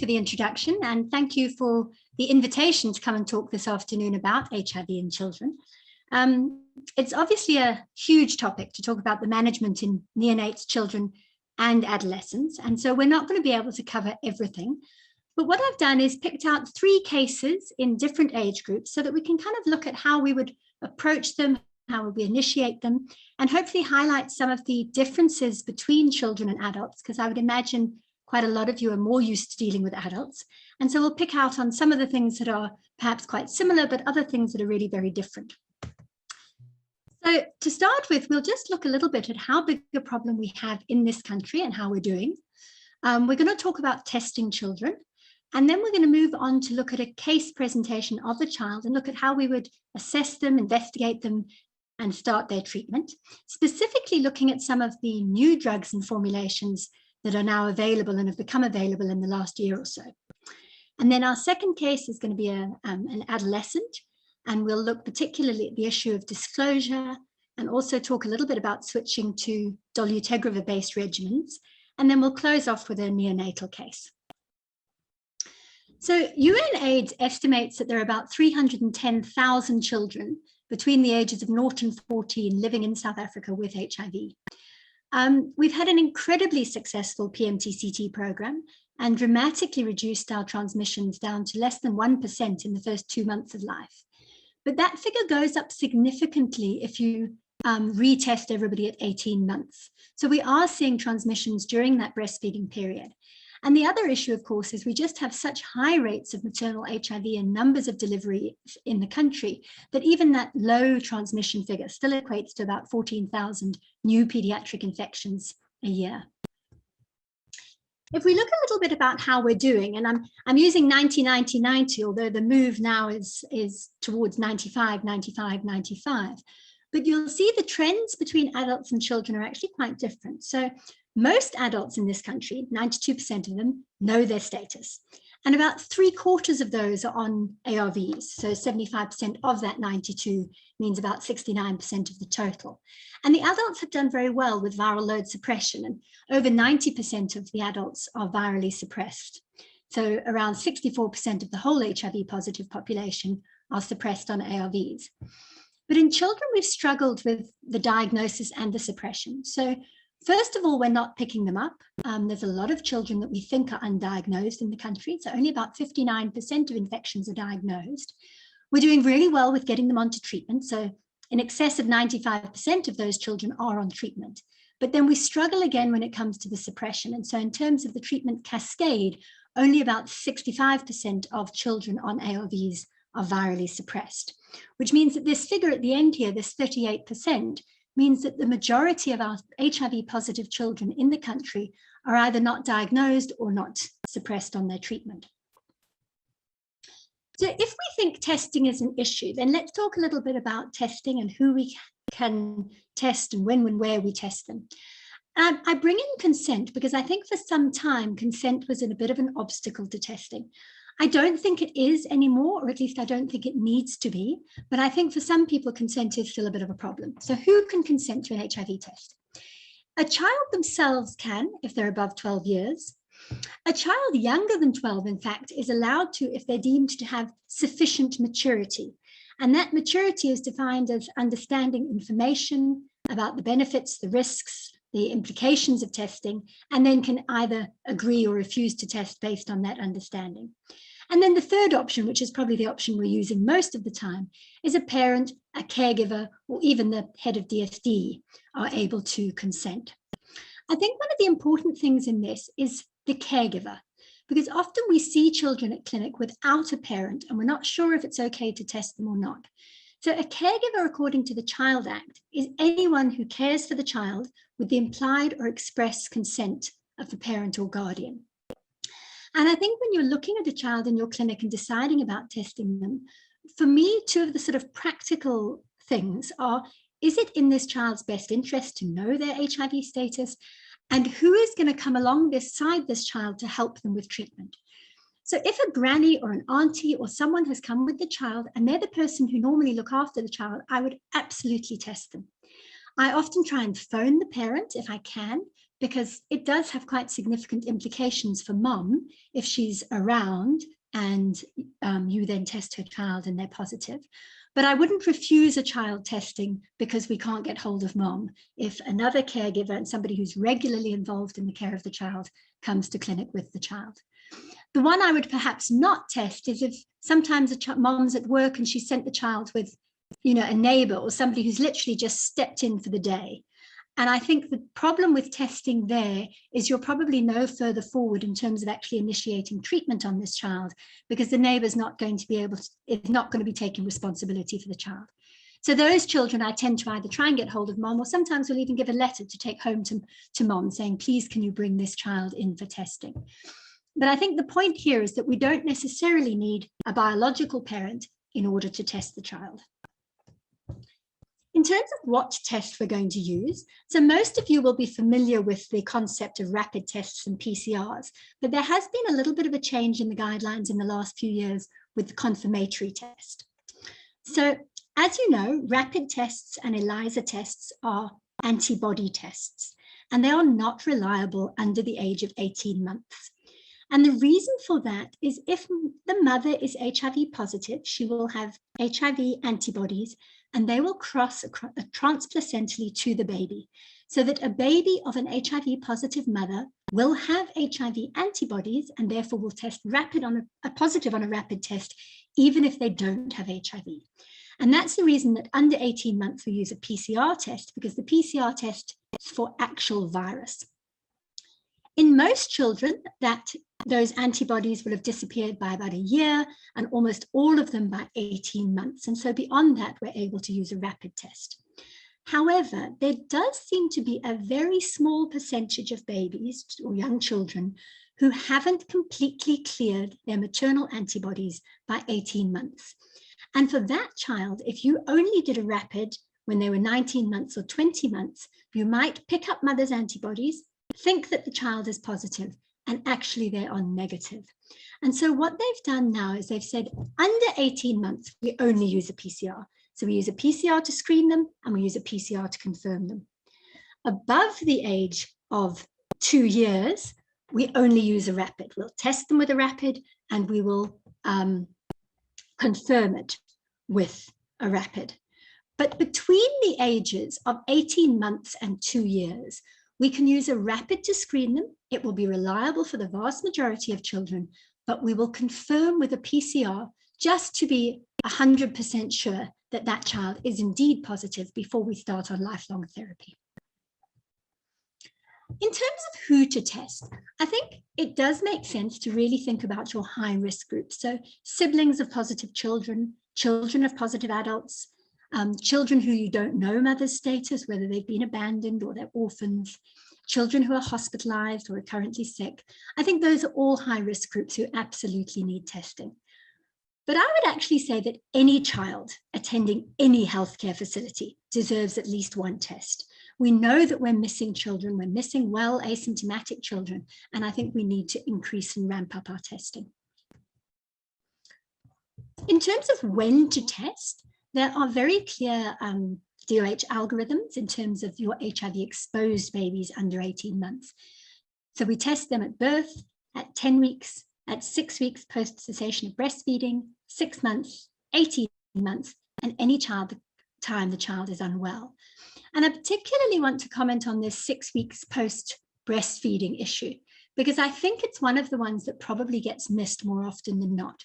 for the introduction, and thank you for the invitation to come and talk this afternoon about HIV in children. It's obviously a huge topic to talk about the management in neonates, children, and adolescents, and so we're not going to be able to cover everything. But what I've done is picked out 3 cases in different age groups so that we can kind of look at how we would approach them, how would we initiate them, and hopefully highlight some of the differences between children and adults, because I would imagine quite a lot of you are more used to dealing with adults. And so we'll pick out on some of the things that are perhaps quite similar, but other things that are really very different. So to start with, we'll just look a little bit at how big a problem we have in this country and how we're doing. We're going to talk about testing children, and then we're going to move on to look at a case presentation of the child and look at how we would assess them, investigate them, and start their treatment, specifically looking at some of the new drugs and formulations that are now available and have become available in the last year or so. And then our second case is going to be an adolescent, and we'll look particularly at the issue of disclosure and also talk a little bit about switching to Dogotegiver-Based regimens. And then we'll close off with a neonatal case. So UNAIDS estimates that there are about 310,000 children between the ages of 0 and 14 living in South Africa with HIV. We've had an incredibly successful PMTCT program and dramatically reduced our transmissions down to less than 1% in the first 2 months of life. But that figure goes up significantly if you retest everybody at 18 months. So we are seeing transmissions during that breastfeeding period. And the other issue, of course, is we just have such high rates of maternal HIV and numbers of deliveries in the country that even that low transmission figure still equates to about 14,000 new pediatric infections a year. If we look a little bit about how we're doing, and I'm using 90-90-90, although the move now is towards 95-95-95, but you'll see the trends between adults and children are actually quite different. So most adults in this country, 92% of them, know their status. And about 3/4 of those are on ARVs. So 75% of that 92 means about 69% of the total. And the adults have done very well with viral load suppression, and over 90% of the adults are virally suppressed. So around 64% of the whole HIV positive population are suppressed on ARVs. But in children, we've struggled with the diagnosis and the suppression. So first of all, we're not picking them up. There's a lot of children that we think are undiagnosed in the country. So only about 59% of infections are diagnosed. We're doing really well with getting them onto treatment. So in excess of 95% of those children are on treatment. But then we struggle again when it comes to the suppression. And so in terms of the treatment cascade, only about 65% of children on ARVs are virally suppressed, which means that this figure at the end here, this 38%, means that the majority of our HIV positive children in the country are either not diagnosed or not suppressed on their treatment. So if we think testing is an issue, then let's talk a little bit about testing and who we can test and when and where we test them. I bring in consent because I think for some time consent was a bit of an obstacle to testing. I don't think it is anymore, or at least I don't think it needs to be, but I think for some people consent is still a bit of a problem. So who can consent to an HIV test? A child themselves can, if they're above 12 years. A child younger than 12, in fact, is allowed to if they're deemed to have sufficient maturity. And that maturity is defined as understanding information about the benefits, the risks, the implications of testing, and then can either agree or refuse to test based on that understanding. And then the third option, which is probably the option we're using most of the time, is a parent, a caregiver, or even the head of DSD are able to consent. I think one of the important things in this is the caregiver, because often we see children at clinic without a parent and we're not sure if it's okay to test them or not. So a caregiver, according to the Child Act, is anyone who cares for the child with the implied or express consent of the parent or guardian. And I think when you're looking at a child in your clinic and deciding about testing them, for me, 2 of the sort of practical things are, is it in this child's best interest to know their HIV status? And who is going to come along beside this child to help them with treatment? So if a granny or an auntie or someone has come with the child and they're the person who normally look after the child, I would absolutely test them. I often try and phone the parent if I can, because it does have quite significant implications for mom if she's around and you then test her child and they're positive. But I wouldn't refuse a child testing because we can't get hold of mom if another caregiver and somebody who's regularly involved in the care of the child comes to clinic with the child. The one I would perhaps not test is if sometimes mom's at work and she sent the child with, you know, a neighbor or somebody who's literally just stepped in for the day. And I think the problem with testing there is you're probably no further forward in terms of actually initiating treatment on this child, because the neighbor's not going to be able to, it's not going to be taking responsibility for the child. So those children, I tend to either try and get hold of mom, or sometimes we'll even give a letter to take home to mom saying, please, can you bring this child in for testing? But I think the point here is that we don't necessarily need a biological parent in order to test the child. In terms of what test we're going to use, so most of you will be familiar with the concept of rapid tests and PCRs, but there has been a little bit of a change in the guidelines in the last few years with the confirmatory test. So as you know, rapid tests and ELISA tests are antibody tests, and they are not reliable under the age of 18 months. And the reason for that is if the mother is HIV positive, she will have HIV antibodies, and they will cross transplacentally to the baby, so that a baby of an HIV positive mother will have HIV antibodies and therefore will test positive on a rapid test, even if they don't have HIV. And that's the reason that under 18 months we use a PCR test, because the PCR test is for actual virus. In most children, those antibodies will have disappeared by about a year, and almost all of them by 18 months. And so beyond that, we're able to use a rapid test. However, there does seem to be a very small percentage of babies or young children who haven't completely cleared their maternal antibodies by 18 months. And for that child, if you only did a rapid when they were 19 months or 20 months, you might pick up mother's antibodies, think that the child is positive, and actually they are negative. And so what they've done now is they've said under 18 months, we only use a PCR. So we use a PCR to screen them, and we use a PCR to confirm them. Above the age of 2 years, we only use a rapid. We'll test them with a rapid, and we will confirm it with a rapid. But between the ages of 18 months and 2 years, we can use a rapid to screen them. It will be reliable for the vast majority of children, but we will confirm with a PCR just to be 100% sure that that child is indeed positive before we start on lifelong therapy. In terms of who to test, I think it does make sense to really think about your high risk groups. So siblings of positive children, children of positive adults, children who you don't know mother's status, whether they've been abandoned or they're orphans, children who are hospitalized or are currently sick. I think those are all high-risk groups who absolutely need testing. But I would actually say that any child attending any healthcare facility deserves at least one test. We know that we're missing children, we're missing well asymptomatic children, and I think we need to increase and ramp up our testing. In terms of when to test, there are very clear DOH algorithms in terms of your HIV exposed babies under 18 months. So we test them at birth, at 10 weeks, at 6 weeks post cessation of breastfeeding, 6 months, 18 months, and any time the child is unwell. And I particularly want to comment on this 6 weeks post breastfeeding issue, because I think it's one of the ones that probably gets missed more often than not.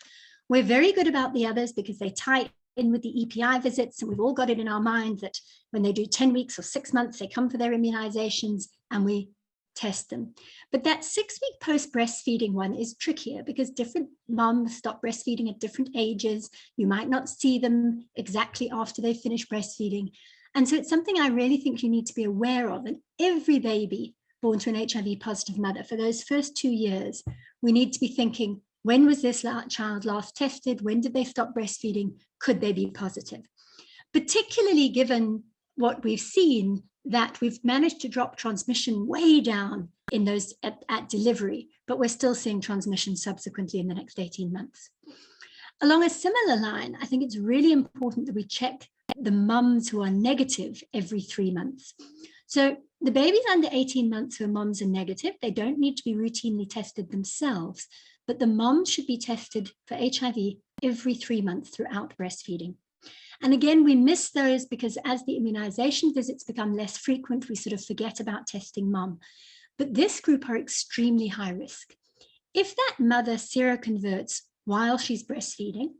We're very good about the others because they tie in with the EPI visits, and we've all got it in our mind that when they do 10 weeks or 6 months, they come for their immunizations and we test them. But that 6 week post breastfeeding one is trickier because different moms stop breastfeeding at different ages. You might not see them exactly after they finish breastfeeding. And so it's something I really think you need to be aware of. And every baby born to an HIV positive mother, for those first 2 years, we need to be thinking, when was this child last tested? When did they stop breastfeeding? Could they be positive? Particularly given what we've seen, that we've managed to drop transmission way down in those at delivery, but we're still seeing transmission subsequently in the next 18 months. Along a similar line, I think it's really important that we check the mums who are negative every 3 months. So The babies under 18 months who moms are negative, they don't need to be routinely tested themselves, but the mom should be tested for HIV every 3 months throughout breastfeeding. And again, we miss those because as the immunization visits become less frequent, we sort of forget about testing mom. But this group are extremely high risk. If that mother seroconverts while she's breastfeeding,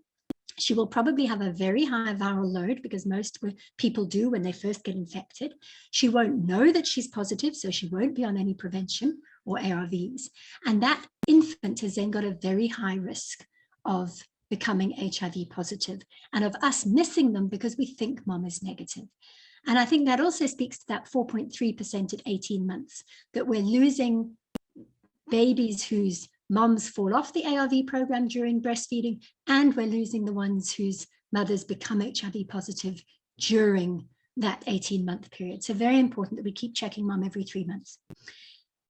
she will probably have a very high viral load, because most people do when they first get infected. She won't know that she's positive, so she won't be on any prevention or ARVs. And that infant has then got a very high risk of becoming HIV positive and of us missing them because we think mom is negative. And I think that also speaks to that 4.3% at 18 months, that we're losing babies whose moms fall off the ARV program during breastfeeding, and we're losing the ones whose mothers become HIV positive during that 18-month period. So very important that we keep checking mom every 3 months.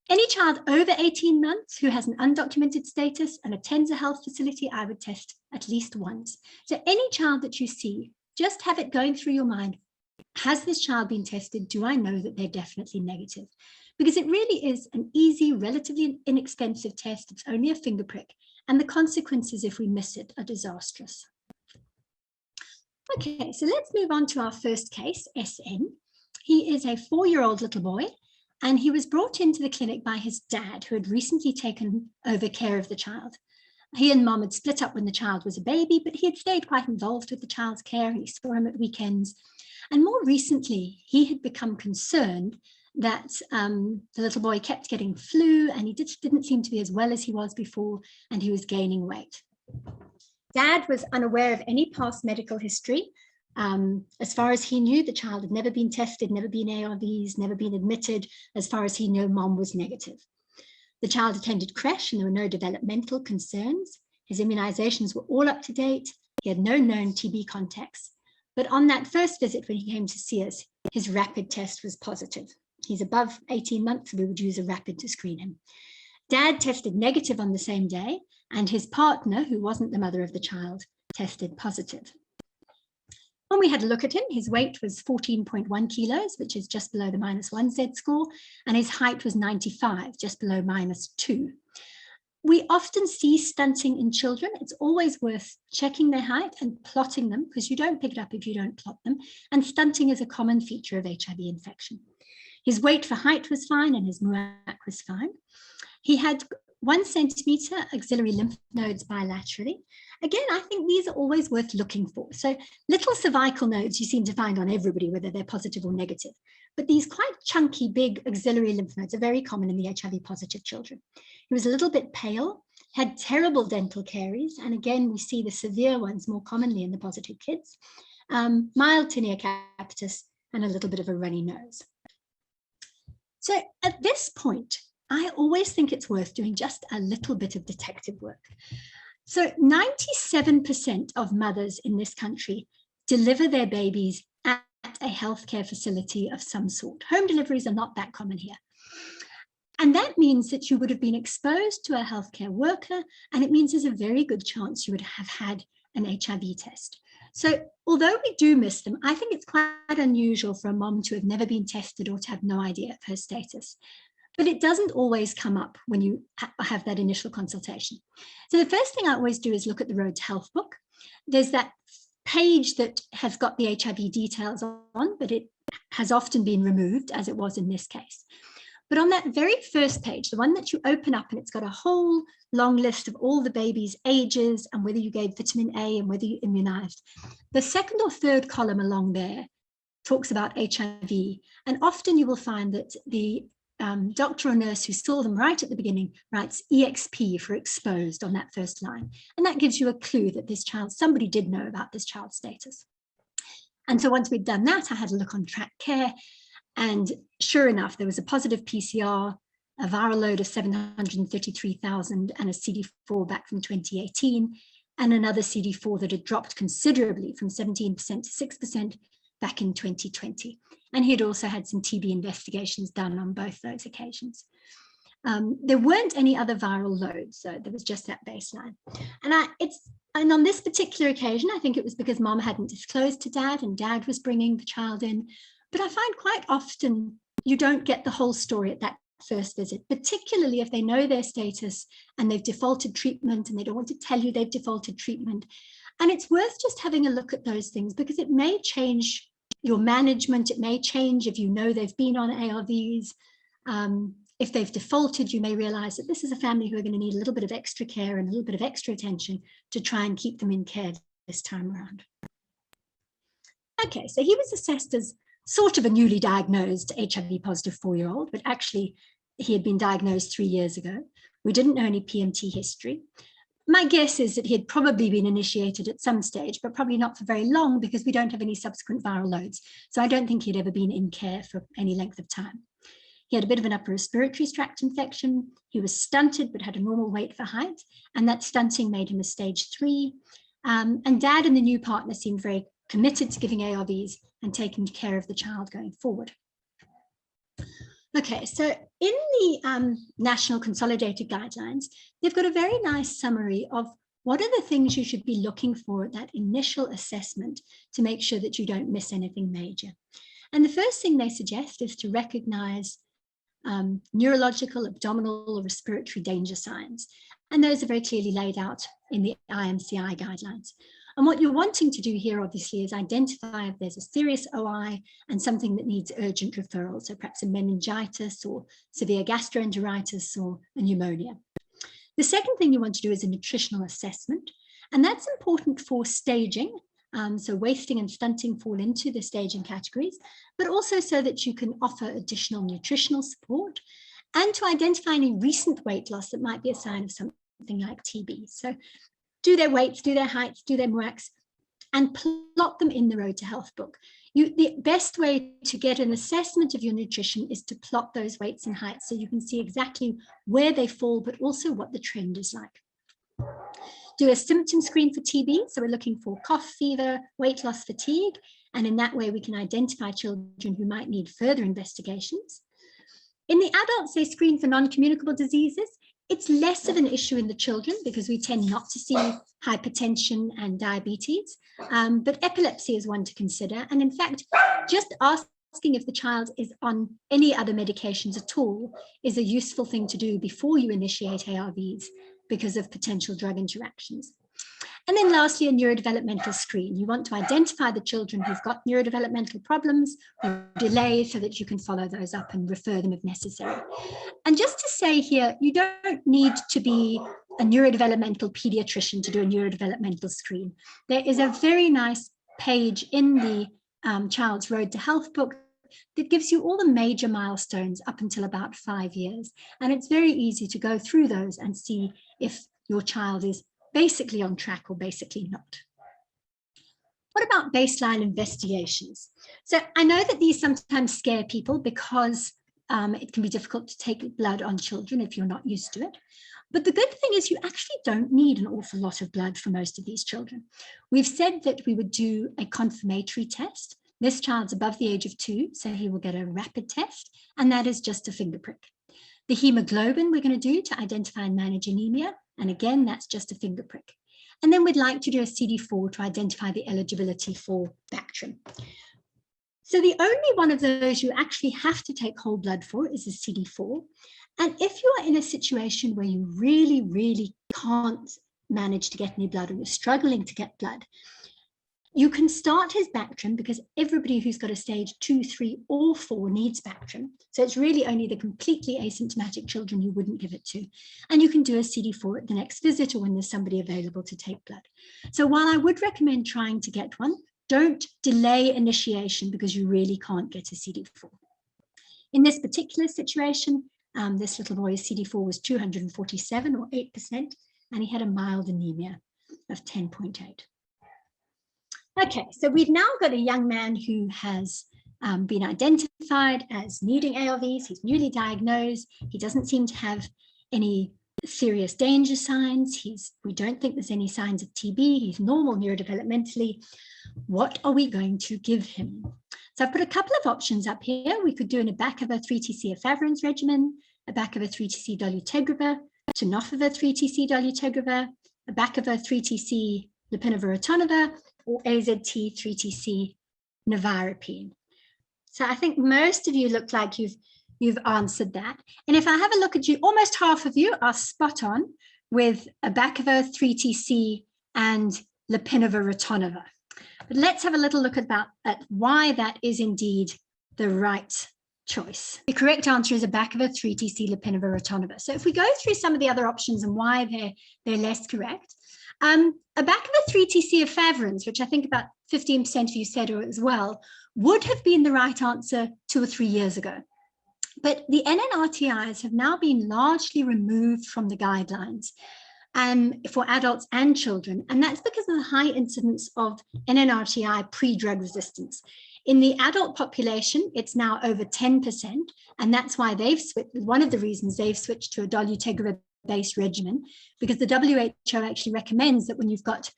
Any child over 18 months who has an undocumented status and attends a health facility, I would test at least once. So any child that you see, just have it going through your mind. Has this child been tested? Do I know that they're definitely negative? Because it really is an easy, relatively inexpensive test. It's only a finger prick. And the consequences, if we miss it, are disastrous. Okay, so let's move on to our first case, SN. He is a 4-year-old little boy, and he was brought into the clinic by his dad, who had recently taken over care of the child. He and mom had split up when the child was a baby, but he had stayed quite involved with the child's care, and he saw him at weekends. And more recently, he had become concerned that the little boy kept getting flu, and he didn't seem to be as well as he was before, and he was gaining weight. Dad was unaware of any past medical history. As far as he knew, the child had never been tested, never been ARVs, never been admitted. As far as he knew, mom was negative. The child attended creche and there were no developmental concerns. His immunizations were all up to date. He had no known TB contacts. But on that first visit, when he came to see us, his rapid test was positive. He's above 18 months, so we would use a rapid to screen him. Dad tested negative on the same day, and his partner, who wasn't the mother of the child, tested positive. When we had a look at him, his weight was 14.1 kilos, which is just below the -1 Z score, and his height was 95, just below -2. We often see stunting in children. It's always worth checking their height and plotting them, because you don't pick it up if you don't plot them. And stunting is a common feature of HIV infection. His weight for height was fine and his MUAC was fine. He had 1 centimeter axillary lymph nodes bilaterally. Again, I think these are always worth looking for. So little cervical nodes you seem to find on everybody, whether they're positive or negative. But these quite chunky, big axillary lymph nodes are very common in the HIV positive children. He was a little bit pale, had terrible dental caries. And again, we see the severe ones more commonly in the positive kids. Mild tinea capitis and a little bit of a runny nose. So at this point, I always think it's worth doing just a little bit of detective work. So 97% of mothers in this country deliver their babies at a healthcare facility of some sort. Home deliveries are not that common here. And that means that you would have been exposed to a healthcare worker, and it means there's a very good chance you would have had an HIV test. So although we do miss them, I think it's quite unusual for a mom to have never been tested or to have no idea of her status. But it doesn't always come up when you have that initial consultation. So the first thing I always do is look at the Road to Health book. There's that page that has got the HIV details on, but it has often been removed, as it was in this case. But on that very first page, the one that you open up, and it's got a whole long list of all the baby's ages and whether you gave vitamin A and whether you immunized. The second or third column along there talks about HIV. And often you will find that the doctor or nurse who saw them right at the beginning writes EXP for exposed on that first line. And that gives you a clue that this child, somebody did know about this child's status. And so once we'd done that, I had a look on track care. And sure enough, there was a positive PCR, a viral load of 733,000 and a CD4 back from 2018, and another CD4 that had dropped considerably from 17% to 6% back in 2020. And he had also had some TB investigations done on both those occasions. There weren't any other viral loads, so there was just that baseline. And on this particular occasion, I think it was because mom hadn't disclosed to dad and dad was bringing the child in. But I find quite often you don't get the whole story at that first visit, particularly if they know their status and they've defaulted treatment and they don't want to tell you they've defaulted treatment. And it's worth just having a look at those things, because it may change your management. It may change if you know they've been on ARVs. If they've defaulted, you may realize that this is a family who are going to need a little bit of extra care and a little bit of extra attention to try and keep them in care this time around. Okay, so he was assessed as sort of a newly diagnosed HIV positive 4-year-old, but actually he had been diagnosed 3 years ago. We didn't know any PMT history. My guess is that he had probably been initiated at some stage, but probably not for very long, because we don't have any subsequent viral loads. So I don't think he'd ever been in care for any length of time. He had a bit of an upper respiratory tract infection. He was stunted, but had a normal weight for height. And that stunting made him a stage 3. And Dad and the new partner seemed very committed to giving ARVs and taking care of the child going forward. Okay, so in the National Consolidated Guidelines, they've got a very nice summary of what are the things you should be looking for at that initial assessment to make sure that you don't miss anything major. And the first thing they suggest is to recognize neurological, abdominal, or respiratory danger signs. And those are very clearly laid out in the IMCI guidelines. And what you're wanting to do here, obviously, is identify if there's a serious OI and something that needs urgent referral. So perhaps a meningitis or severe gastroenteritis or a pneumonia. The second thing you want to do is a nutritional assessment. And that's important for staging. So wasting and stunting fall into the staging categories, but also so that you can offer additional nutritional support and to identify any recent weight loss that might be a sign of something like TB. So do their weights, do their heights, do their MUACs, and plot them in the Road to Health book. The best way to get an assessment of your nutrition is to plot those weights and heights so you can see exactly where they fall, but also what the trend is like. Do a symptom screen for TB. So we're looking for cough, fever, weight loss, fatigue. And in that way, we can identify children who might need further investigations. In the adults, they screen for non-communicable diseases. It's less of an issue in the children because we tend not to see hypertension and diabetes, but epilepsy is one to consider. And in fact, just asking if the child is on any other medications at all is a useful thing to do before you initiate ARVs because of potential drug interactions. And then lastly, a neurodevelopmental screen. You want to identify the children who've got neurodevelopmental problems or delays so that you can follow those up and refer them if necessary. And just to say here, you don't need to be a neurodevelopmental pediatrician to do a neurodevelopmental screen. There is a very nice page in the Child's Road to Health book that gives you all the major milestones up until about 5 years. And it's very easy to go through those and see if your child is basically on track or basically not. What about baseline investigations? So I know that these sometimes scare people because it can be difficult to take blood on children if you're not used to it. But the good thing is you actually don't need an awful lot of blood for most of these children. We've said that we would do a confirmatory test. This child's above the age of 2, so he will get a rapid test, and that is just a finger prick. The hemoglobin we're going to do to identify and manage anemia, and again, that's just a finger prick. And then we'd like to do a CD4 to identify the eligibility for Bactrim. So the only one of those you actually have to take whole blood for is a CD4. And if you are in a situation where you really, really can't manage to get any blood or you're struggling to get blood, you can start his Bactrim because everybody who's got a stage 2, 3, or 4 needs Bactrim. So it's really only the completely asymptomatic children you wouldn't give it to. And you can do a CD4 at the next visit or when there's somebody available to take blood. So while I would recommend trying to get one, don't delay initiation because you really can't get a CD4. In this particular situation, this little boy's CD4 was 247 or 8%, and he had a mild anemia of 10.8. Okay, so we've now got a young man who has been identified as needing ARVs. He's newly diagnosed. He doesn't seem to have any serious danger signs. We don't think there's any signs of TB. He's normal neurodevelopmentally. What are we going to give him? So I've put a couple of options up here. We could do an abacavir 3TC efavirenz regimen, abacavir 3TC dolutegravir, tenofovir 3TC dolutegravir, abacavir 3TC lopinavir ritonavir, or AZT 3TC nevirapine. So I think most of you look like you've answered that. And if I have a look at you, almost half of you are spot on with Abacava, 3TC, and Lopinava ritonava. But let's have a little look at why that is indeed the right choice. The correct answer is Abacava, 3TC, Lopinava ritonava. So if we go through some of the other options and why they're less correct, Abacava, 3TC, efavirenz, which I think about 15% of you said as well, would have been the right answer 2 or 3 years ago. But the NNRTIs have now been largely removed from the guidelines for adults and children, and that's because of the high incidence of NNRTI pre-drug resistance. In the adult population, it's now over 10%, and that's why they've switched. One of the reasons they've switched to a Dogotegiver-Based regimen, because the WHO actually recommends that when you've got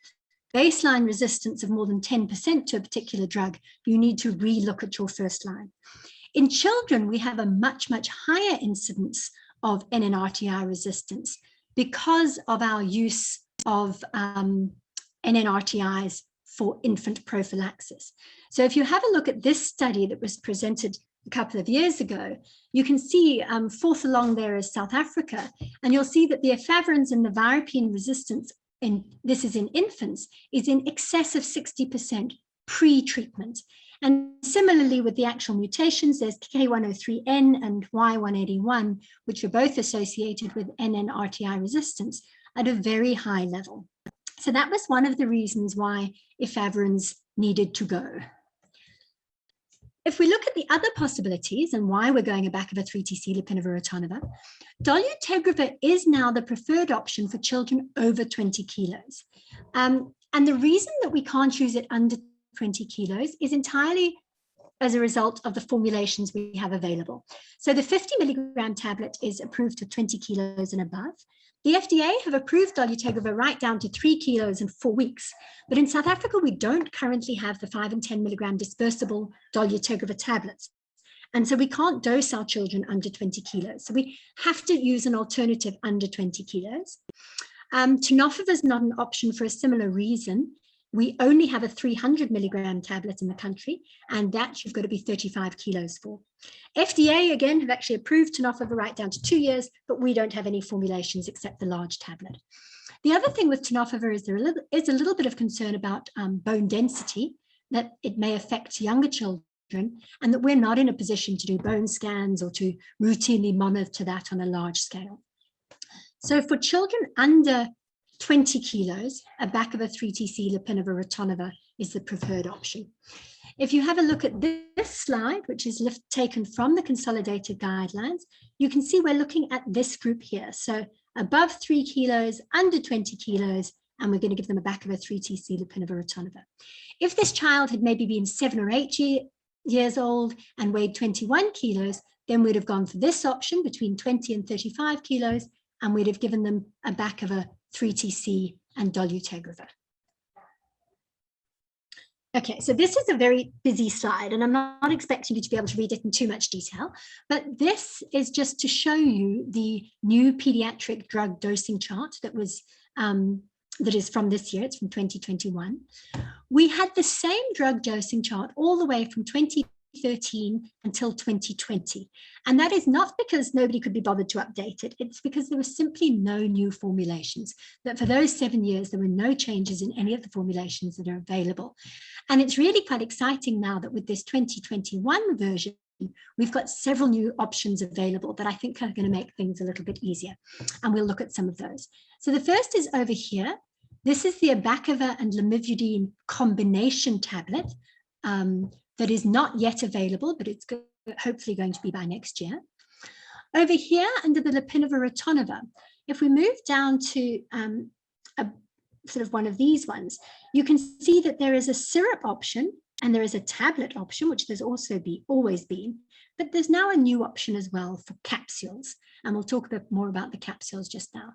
baseline resistance of more than 10% to a particular drug, you need to relook at your first line. In children, we have a much, much higher incidence of NNRTI resistance because of our use of NNRTIs for infant prophylaxis. So if you have a look at this study that was presented a couple of years ago, you can see fourth along there is South Africa, and you'll see that the efavirenz and the nevirapine resistance, this is in infants, is in excess of 60% pre-treatment. And similarly with the actual mutations, there's K103N and Y181, which are both associated with NNRTI resistance at a very high level. So that was one of the reasons why efavirenz needed to go. If we look at the other possibilities and why we're going Abacava, 3TC, Lopinava ritonava, dolutegravir is now the preferred option for children over 20 kilos. And the reason that we can't use it under 20 kilos is entirely as a result of the formulations we have available. So the 50 milligram tablet is approved for 20 kilos and above. The FDA have approved dolutegravir right down to 3 kilos in 4 weeks. But in South Africa, we don't currently have the 5 and 10 milligram dispersible dolutegravir tablets. And so we can't dose our children under 20 kilos. So we have to use an alternative under 20 kilos. Tenofovir is not an option for a similar reason. We only have a 300 milligram tablet in the country, and that you've got to be 35 kilos for. FDA, again, have actually approved tenofovir right down to 2 years, but we don't have any formulations except the large tablet. The other thing with tenofovir is there is a little bit of concern about bone density, that it may affect younger children, and that we're not in a position to do bone scans or to routinely monitor that on a large scale. So for children under 20 kilos, Abacava, 3TC, Lopinava ritonava is the preferred option. If you have a look at this slide, which is taken from the consolidated guidelines, you can see we're looking at this group here. So above 3 kilos, under 20 kilos, and we're going to give them Abacava, 3TC, Lopinava ritonava. If this child had maybe been 7 or 8 years old and weighed 21 kilos, then we'd have gone for this option between 20 and 35 kilos, and we'd have given them Abacava, 3TC, and dolutegravir. Okay, so this is a very busy slide, and I'm not expecting you to be able to read it in too much detail, but this is just to show you the new pediatric drug dosing chart that was that is from this year. It's from 2021. We had the same drug dosing chart all the way from 2013 until 2020. And that is not because nobody could be bothered to update it. It's because there was simply no new formulations. That for those 7 years, there were no changes in any of the formulations that are available. And it's really quite exciting now that with this 2021 version, we've got several new options available that I think are going to make things a little bit easier. And we'll look at some of those. So the first is over here. This is the Abacava and Lamivudine combination tablet that is not yet available, but it's hopefully going to be by next year. Over here under the Lopinava ritonava, if we move down to a sort of one of these ones, you can see that there is a syrup option and there is a tablet option, which there's also always been, but there's now a new option as well for capsules. And we'll talk a bit more about the capsules just now.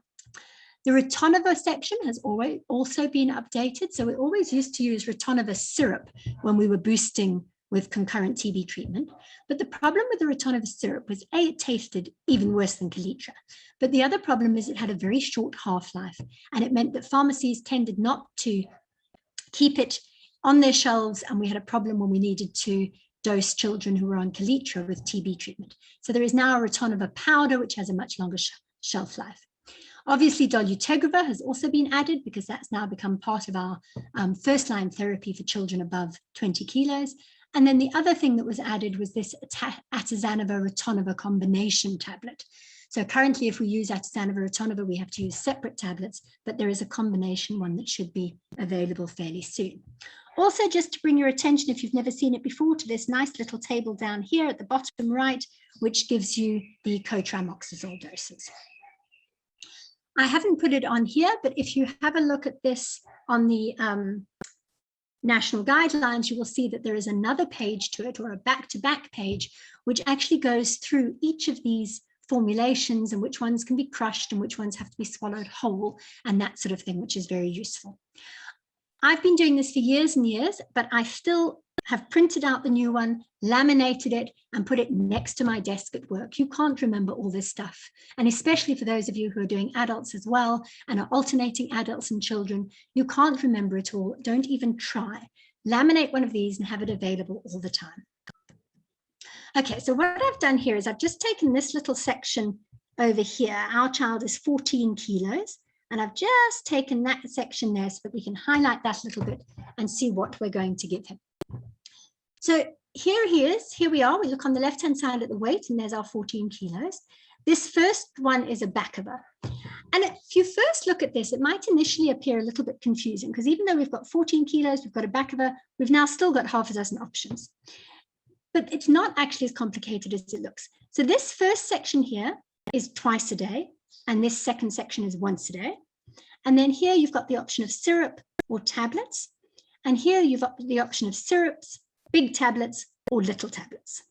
The ritonava section has also been updated. So we always used to use ritonava syrup when we were boosting with concurrent TB treatment. But the problem with the ritonava syrup was A, it tasted even worse than Kaletra. But the other problem is it had a very short half-life, and it meant that pharmacies tended not to keep it on their shelves, and we had a problem when we needed to dose children who were on Kaletra with TB treatment. So there is now a ritonavir powder, which has a much longer shelf life. Obviously, dolutegravir has also been added because that's now become part of our first-line therapy for children above 20 kilos. And then the other thing that was added was this atazanavir-ritonavir combination tablet. So currently, if we use atazanavir-ritonavir, we have to use separate tablets, but there is a combination one that should be available fairly soon. Also, just to bring your attention, if you've never seen it before, to this nice little table down here at the bottom right, which gives you the Cotrimoxazole doses. I haven't put it on here, but if you have a look at this on the national guidelines, you will see that there is another page to it, or a back-to-back page, which actually goes through each of these formulations and which ones can be crushed and which ones have to be swallowed whole and that sort of thing, which is very useful. I've been doing this for years and years, but I still have printed out the new one, laminated it, and put it next to my desk at work. You can't remember all this stuff. And especially for those of you who are doing adults as well and are alternating adults and children, you can't remember it all. Don't even try. Laminate one of these and have it available all the time. Okay, so what I've done here is I've just taken this little section over here. Our child is 14 kilos. And I've just taken that section there so that we can highlight that a little bit and see what we're going to give him. So here he is, here we are. We look on the left-hand side at the weight and there's our 14 kilos. This first one is a Bacava. And if you first look at this, it might initially appear a little bit confusing because even though we've got 14 kilos, we've got a Bacava, we've now still got half a dozen options. But it's not actually as complicated as it looks. So this first section here is twice a day. And this second section is once a day. And then here you've got the option of syrup or tablets. And here you've got the option of syrups, big tablets, or little tablets.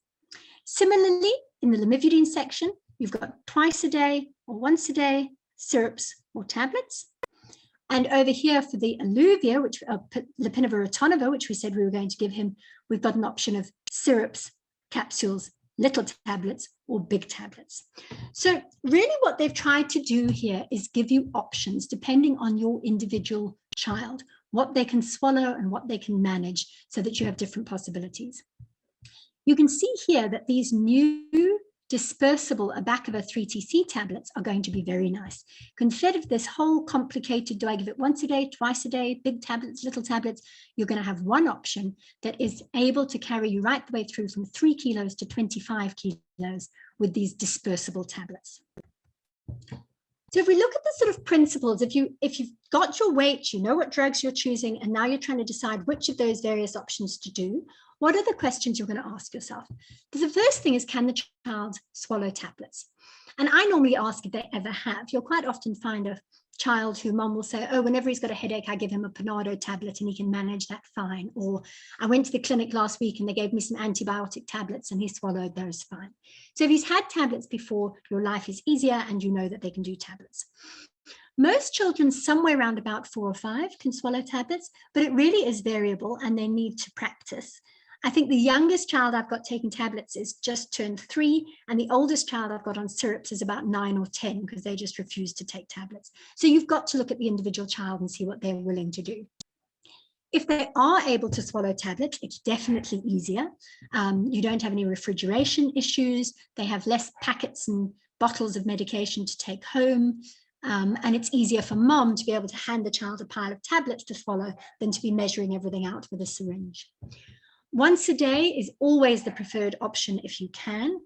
Similarly, in the Lamivudine section, you've got twice a day or once a day, syrups or tablets. And over here for the Alluvia, which lopinavir-ritonavir, which we said we were going to give him, we've got an option of syrups, capsules, little tablets, or big tablets. So really what they've tried to do here is give you options depending on your individual child, what they can swallow and what they can manage so that you have different possibilities. You can see here that these new dispersible Abacava 3TC tablets are going to be very nice. Instead of this whole complicated, do I give it once a day, twice a day, big tablets, little tablets, you're going to have one option that is able to carry you right the way through from 3 kilos to 25 kilos with these dispersible tablets. So if we look at the sort of principles, if you've got your weight, you know what drugs you're choosing, and now you're trying to decide which of those various options to do, what are the questions you're going to ask yourself? Because the first thing is, can the child swallow tablets? And I normally ask if they ever have. You'll quite often find a child who mom will say, oh, whenever he's got a headache, I give him a Panado tablet and he can manage that fine. Or I went to the clinic last week and they gave me some antibiotic tablets and he swallowed those fine. So if he's had tablets before, your life is easier and you know that they can do tablets. Most children somewhere around about 4 or 5 can swallow tablets, but it really is variable and they need to practice. I think the youngest child I've got taking tablets is just turned 3, and the oldest child I've got on syrups is about 9 or 10 because they just refuse to take tablets. So you've got to look at the individual child and see what they're willing to do. If they are able to swallow tablets, it's definitely easier. You don't have any refrigeration issues. They have less packets and bottles of medication to take home. And it's easier for mom to be able to hand the child a pile of tablets to swallow than to be measuring everything out with a syringe. Once a day is always the preferred option if you can.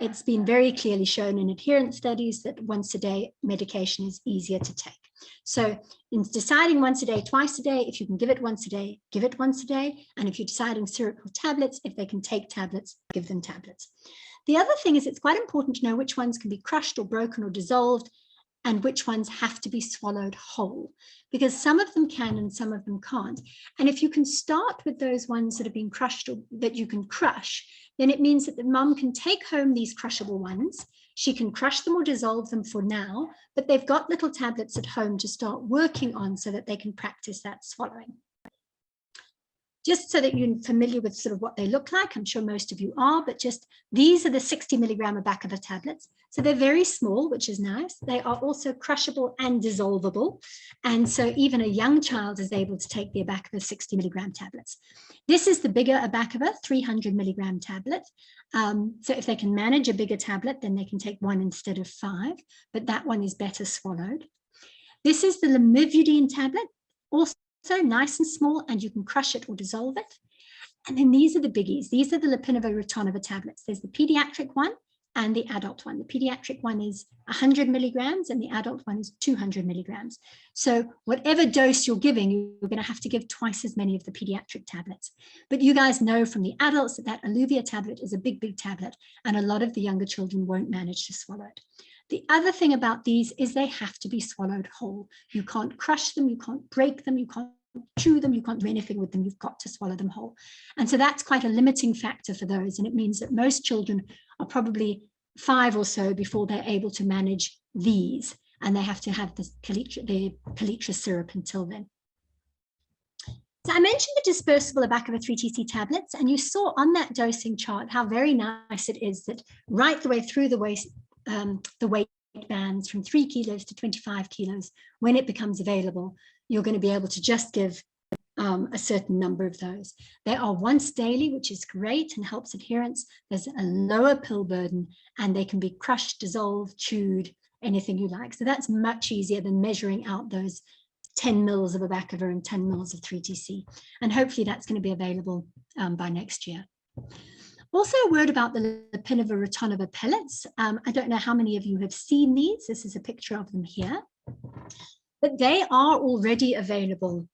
It's been very clearly shown in adherence studies that once a day medication is easier to take. So in deciding once a day, twice a day, if you can give it once a day, give it once a day. And if you're deciding syrup or tablets, if they can take tablets, give them tablets. The other thing is it's quite important to know which ones can be crushed or broken or dissolved and which ones have to be swallowed whole, because some of them can and some of them can't. And if you can start with those ones that have been crushed or that you can crush, then it means that the mum can take home these crushable ones. She can crush them or dissolve them for now, but they've got little tablets at home to start working on so that they can practice that swallowing. just so that you're familiar with sort of what they look like. I'm sure most of you are, but just these are the 60 milligram Abacava tablets. So they're very small, which is nice. They are also crushable and dissolvable. And so even a young child is able to take the Abacava 60 milligram tablets. This is the bigger Abacava 300 milligram tablet. So if they can manage a bigger tablet, then they can take 1 instead of 5, but that one is better swallowed. This is the Lamivudine tablet, also nice and small, and you can crush it or dissolve it. And then these are the biggies. These are the Lopinavir-Ritonavir tablets. There's the pediatric one and the adult one. The pediatric one is 100 milligrams and the adult one is 200 milligrams. So whatever dose you're giving, you're going to have to give twice as many of the pediatric tablets. But you guys know from the adults that that Alluvia tablet is a big, big tablet, and a lot of the younger children won't manage to swallow it. The other thing about these is they have to be swallowed whole. You can't crush them, you can't break them, you can't chew them, you can't do anything with them, you've got to swallow them whole. And so that's quite a limiting factor for those, and it means that most children are probably 5 or so before they're able to manage these, and they have to have the Calitra syrup until then. So I mentioned the dispersible Abacava 3TC tablets, and you saw on that dosing chart how very nice it is that right the way through the weight bands from 3 kilos to 25 kilos, when it becomes available, you're going to be able to just give a certain number of those. They are once daily, which is great and helps adherence. There's a lower pill burden, and they can be crushed, dissolved, chewed, anything you like. So that's much easier than measuring out those 10 mils of Abacava and 10 mils of 3TC. And hopefully that's going to be available by next year. Also a word about the Lopinavir-Ritonavir pellets. I don't know how many of you have seen these. This is a picture of them here. But they are already available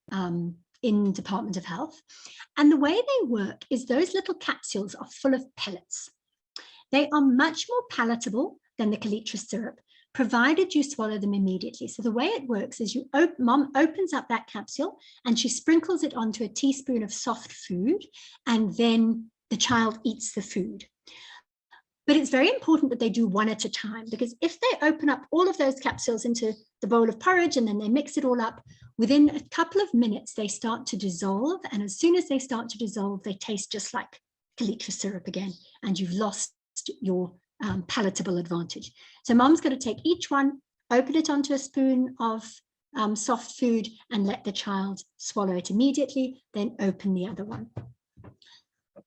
in Department of Health. And the way they work is those little capsules are full of pellets. They are much more palatable than the Calitra syrup, provided you swallow them immediately. So the way it works is mom opens up that capsule and she sprinkles it onto a teaspoon of soft food, and then the child eats the food. But it's very important that they do one at a time, because if they open up all of those capsules into the bowl of porridge and then they mix it all up, within a couple of minutes, they start to dissolve. And as soon as they start to dissolve, they taste just like Calitra syrup again, and you've lost your palatable advantage. So mom's got to take each one, open it onto a spoon of soft food and let the child swallow it immediately, then open the other one.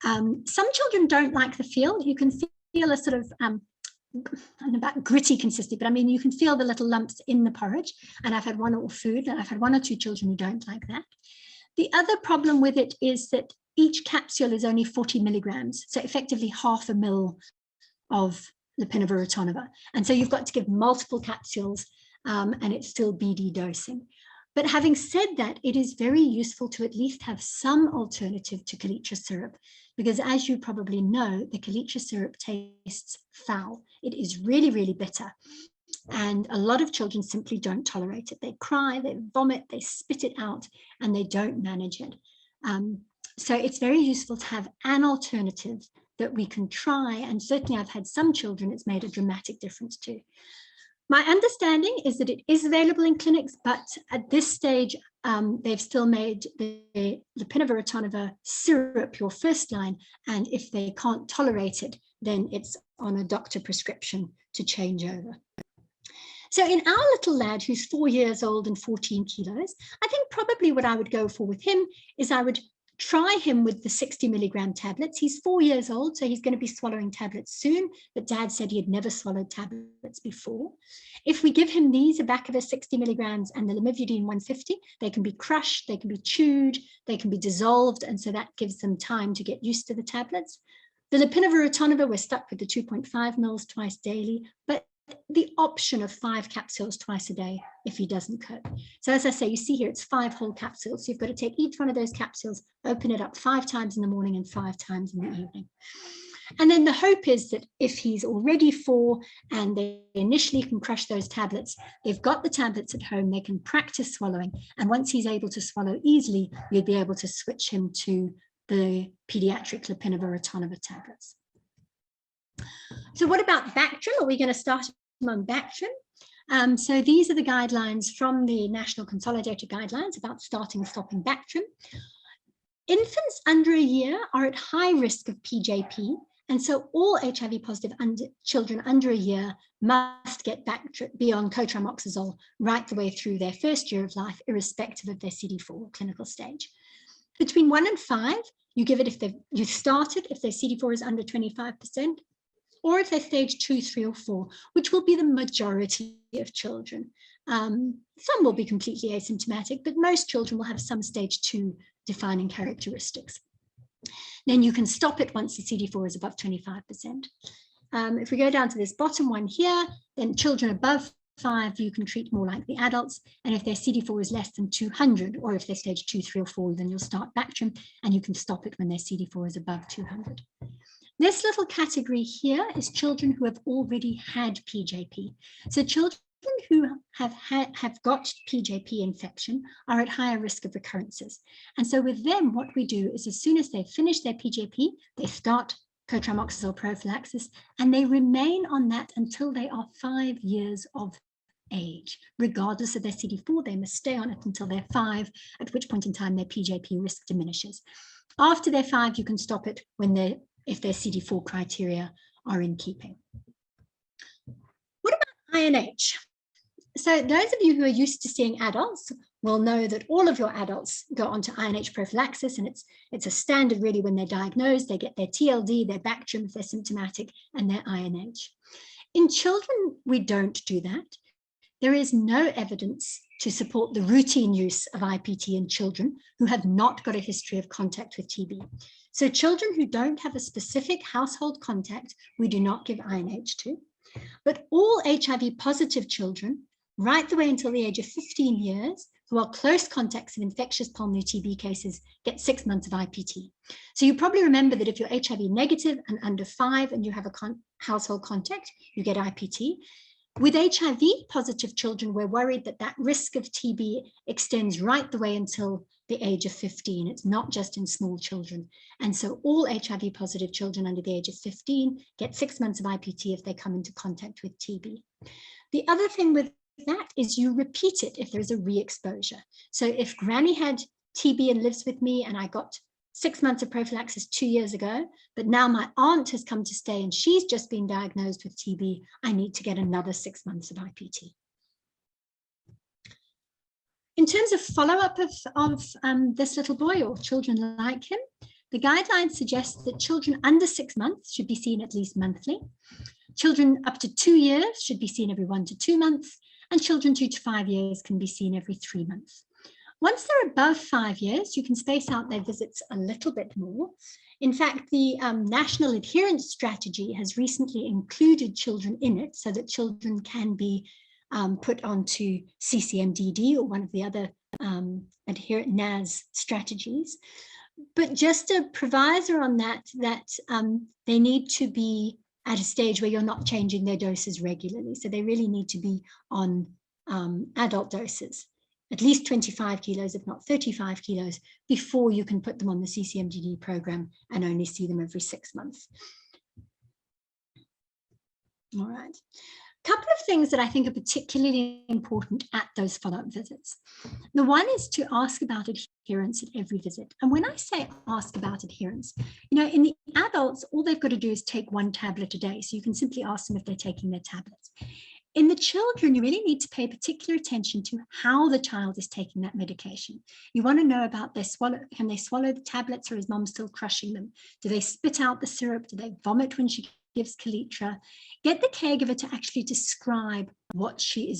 Some children don't like the feel. You can feel a sort of, I don't know about gritty consistency, but I mean, you can feel the little lumps in the porridge. And I've had one or two children who don't like that. The other problem with it is that each capsule is only 40 milligrams. So effectively 1/2 ml of Lopinavir-Ritonavir. And so you've got to give multiple capsules and it's still BD dosing. But having said that, it is very useful to at least have some alternative to Calitra syrup, because as you probably know, the Calitra syrup tastes foul. It is really, really bitter. And a lot of children simply don't tolerate it. They cry, they vomit, they spit it out, and they don't manage it. So it's very useful to have an alternative that we can try. And certainly I've had some children it's made a dramatic difference to. My understanding is that it is available in clinics, but at this stage, they've still made the Lopinavir-Ritonavir syrup your first line. And if they can't tolerate it, then it's on a doctor prescription to change over. So in our little lad who's 4 years old and 14 kilos, I think probably what I would go for with him is I would try him with the 60 milligram tablets. He's 4 years old, so he's going to be swallowing tablets soon, but Dad said he had never swallowed tablets before. If we give him these, Abacava 60 milligrams and the Lamivudine 150, they can be crushed, they can be chewed, they can be dissolved, and so that gives them time to get used to the tablets. The Lopinavir-Ritonavir, we're stuck with the 2.5 mils twice daily, but the option of 5 capsules twice a day if he doesn't cope. So as I say, you see here, it's 5 whole capsules. So you've got to take each one of those capsules, open it up 5 times in the morning and 5 times in the evening. And then the hope is that if he's already 4 and they initially can crush those tablets, they've got the tablets at home, they can practice swallowing. And once he's able to swallow easily, you'd be able to switch him to the pediatric Lopinavir-Ritonavir tablets. So what about Bactrim? Are we going to start on Bactrim? So these are the guidelines from the National Consolidated Guidelines about starting and stopping Bactrim. Infants under a year are at high risk of PJP, and so all HIV positive children under a year must get back to be on cotrimoxazole right the way through their first year of life, irrespective of their CD4 clinical stage. Between 1 and 5, you give it if you start it if their CD4 is under 25%, or if they're stage 2, 3, or 4, which will be the majority of children. Some will be completely asymptomatic, but most children will have some stage 2 defining characteristics. Then you can stop it once the CD4 is above 25%. If we go down to this bottom one here, then children above 5, you can treat more like the adults. And if their CD4 is less than 200, or if they're stage 2, 3, or 4, then you'll start Bactrim, and you can stop it when their CD4 is above 200. This little category here is children who have already had PJP. So children who have got PJP infection are at higher risk of recurrences. And so with them, what we do is as soon as they finish their PJP, they start cotrimoxazole prophylaxis, and they remain on that until they are 5 years of age. Regardless of their CD4, they must stay on it until they're 5, at which point in time their PJP risk diminishes. After they're 5, you can stop it if their CD4 criteria are in keeping. What about INH? So those of you who are used to seeing adults will know that all of your adults go onto INH prophylaxis, and it's a standard really when they're diagnosed. They get their TLD, their Bactrim if they're symptomatic, and their INH. In children, we don't do that. There is no evidence to support the routine use of IPT in children who have not got a history of contact with TB. So children who don't have a specific household contact, we do not give INH to. But all HIV positive children, right the way until the age of 15 years, who are close contacts of infectious pulmonary TB cases, get 6 months of IPT. So you probably remember that if you're HIV negative and under 5 and you have a household contact, you get IPT. With HIV positive children, we're worried that that risk of TB extends right the way until the age of 15. It's not just in small children. And so all HIV positive children under the age of 15 get 6 months of IPT if they come into contact with TB. The other thing with that is you repeat it if there's a re-exposure. So if Granny had TB and lives with me and I got 6 months of prophylaxis 2 years ago, but now my aunt has come to stay and she's just been diagnosed with TB, I need to get another 6 months of IPT. In terms of follow-up of this little boy or children like him, the guidelines suggest that children under 6 months should be seen at least monthly. Children up to 2 years should be seen every 1 to 2 months, and children 2 to 5 years can be seen every 3 months. Once they're above 5 years, you can space out their visits a little bit more. In fact, the National Adherence Strategy has recently included children in it so that children can be put onto CCMDD or one of the other NAS strategies. But just a provisor on that they need to be at a stage where you're not changing their doses regularly. So they really need to be on adult doses, at least 25 kilos, if not 35 kilos, before you can put them on the CCMDD program and only see them every 6 months. All right. A couple of things that I think are particularly important at those follow-up visits. The one is to ask about adherence at every visit. And when I say ask about adherence, you know, in the adults, all they've got to do is take 1 tablet a day. So you can simply ask them if they're taking their tablets. In the children, you really need to pay particular attention to how the child is taking that medication. You want to know about can they swallow the tablets, or is mom still crushing them? Do they spit out the syrup? Do they vomit when she gives Kaletra? Get the caregiver to actually describe what she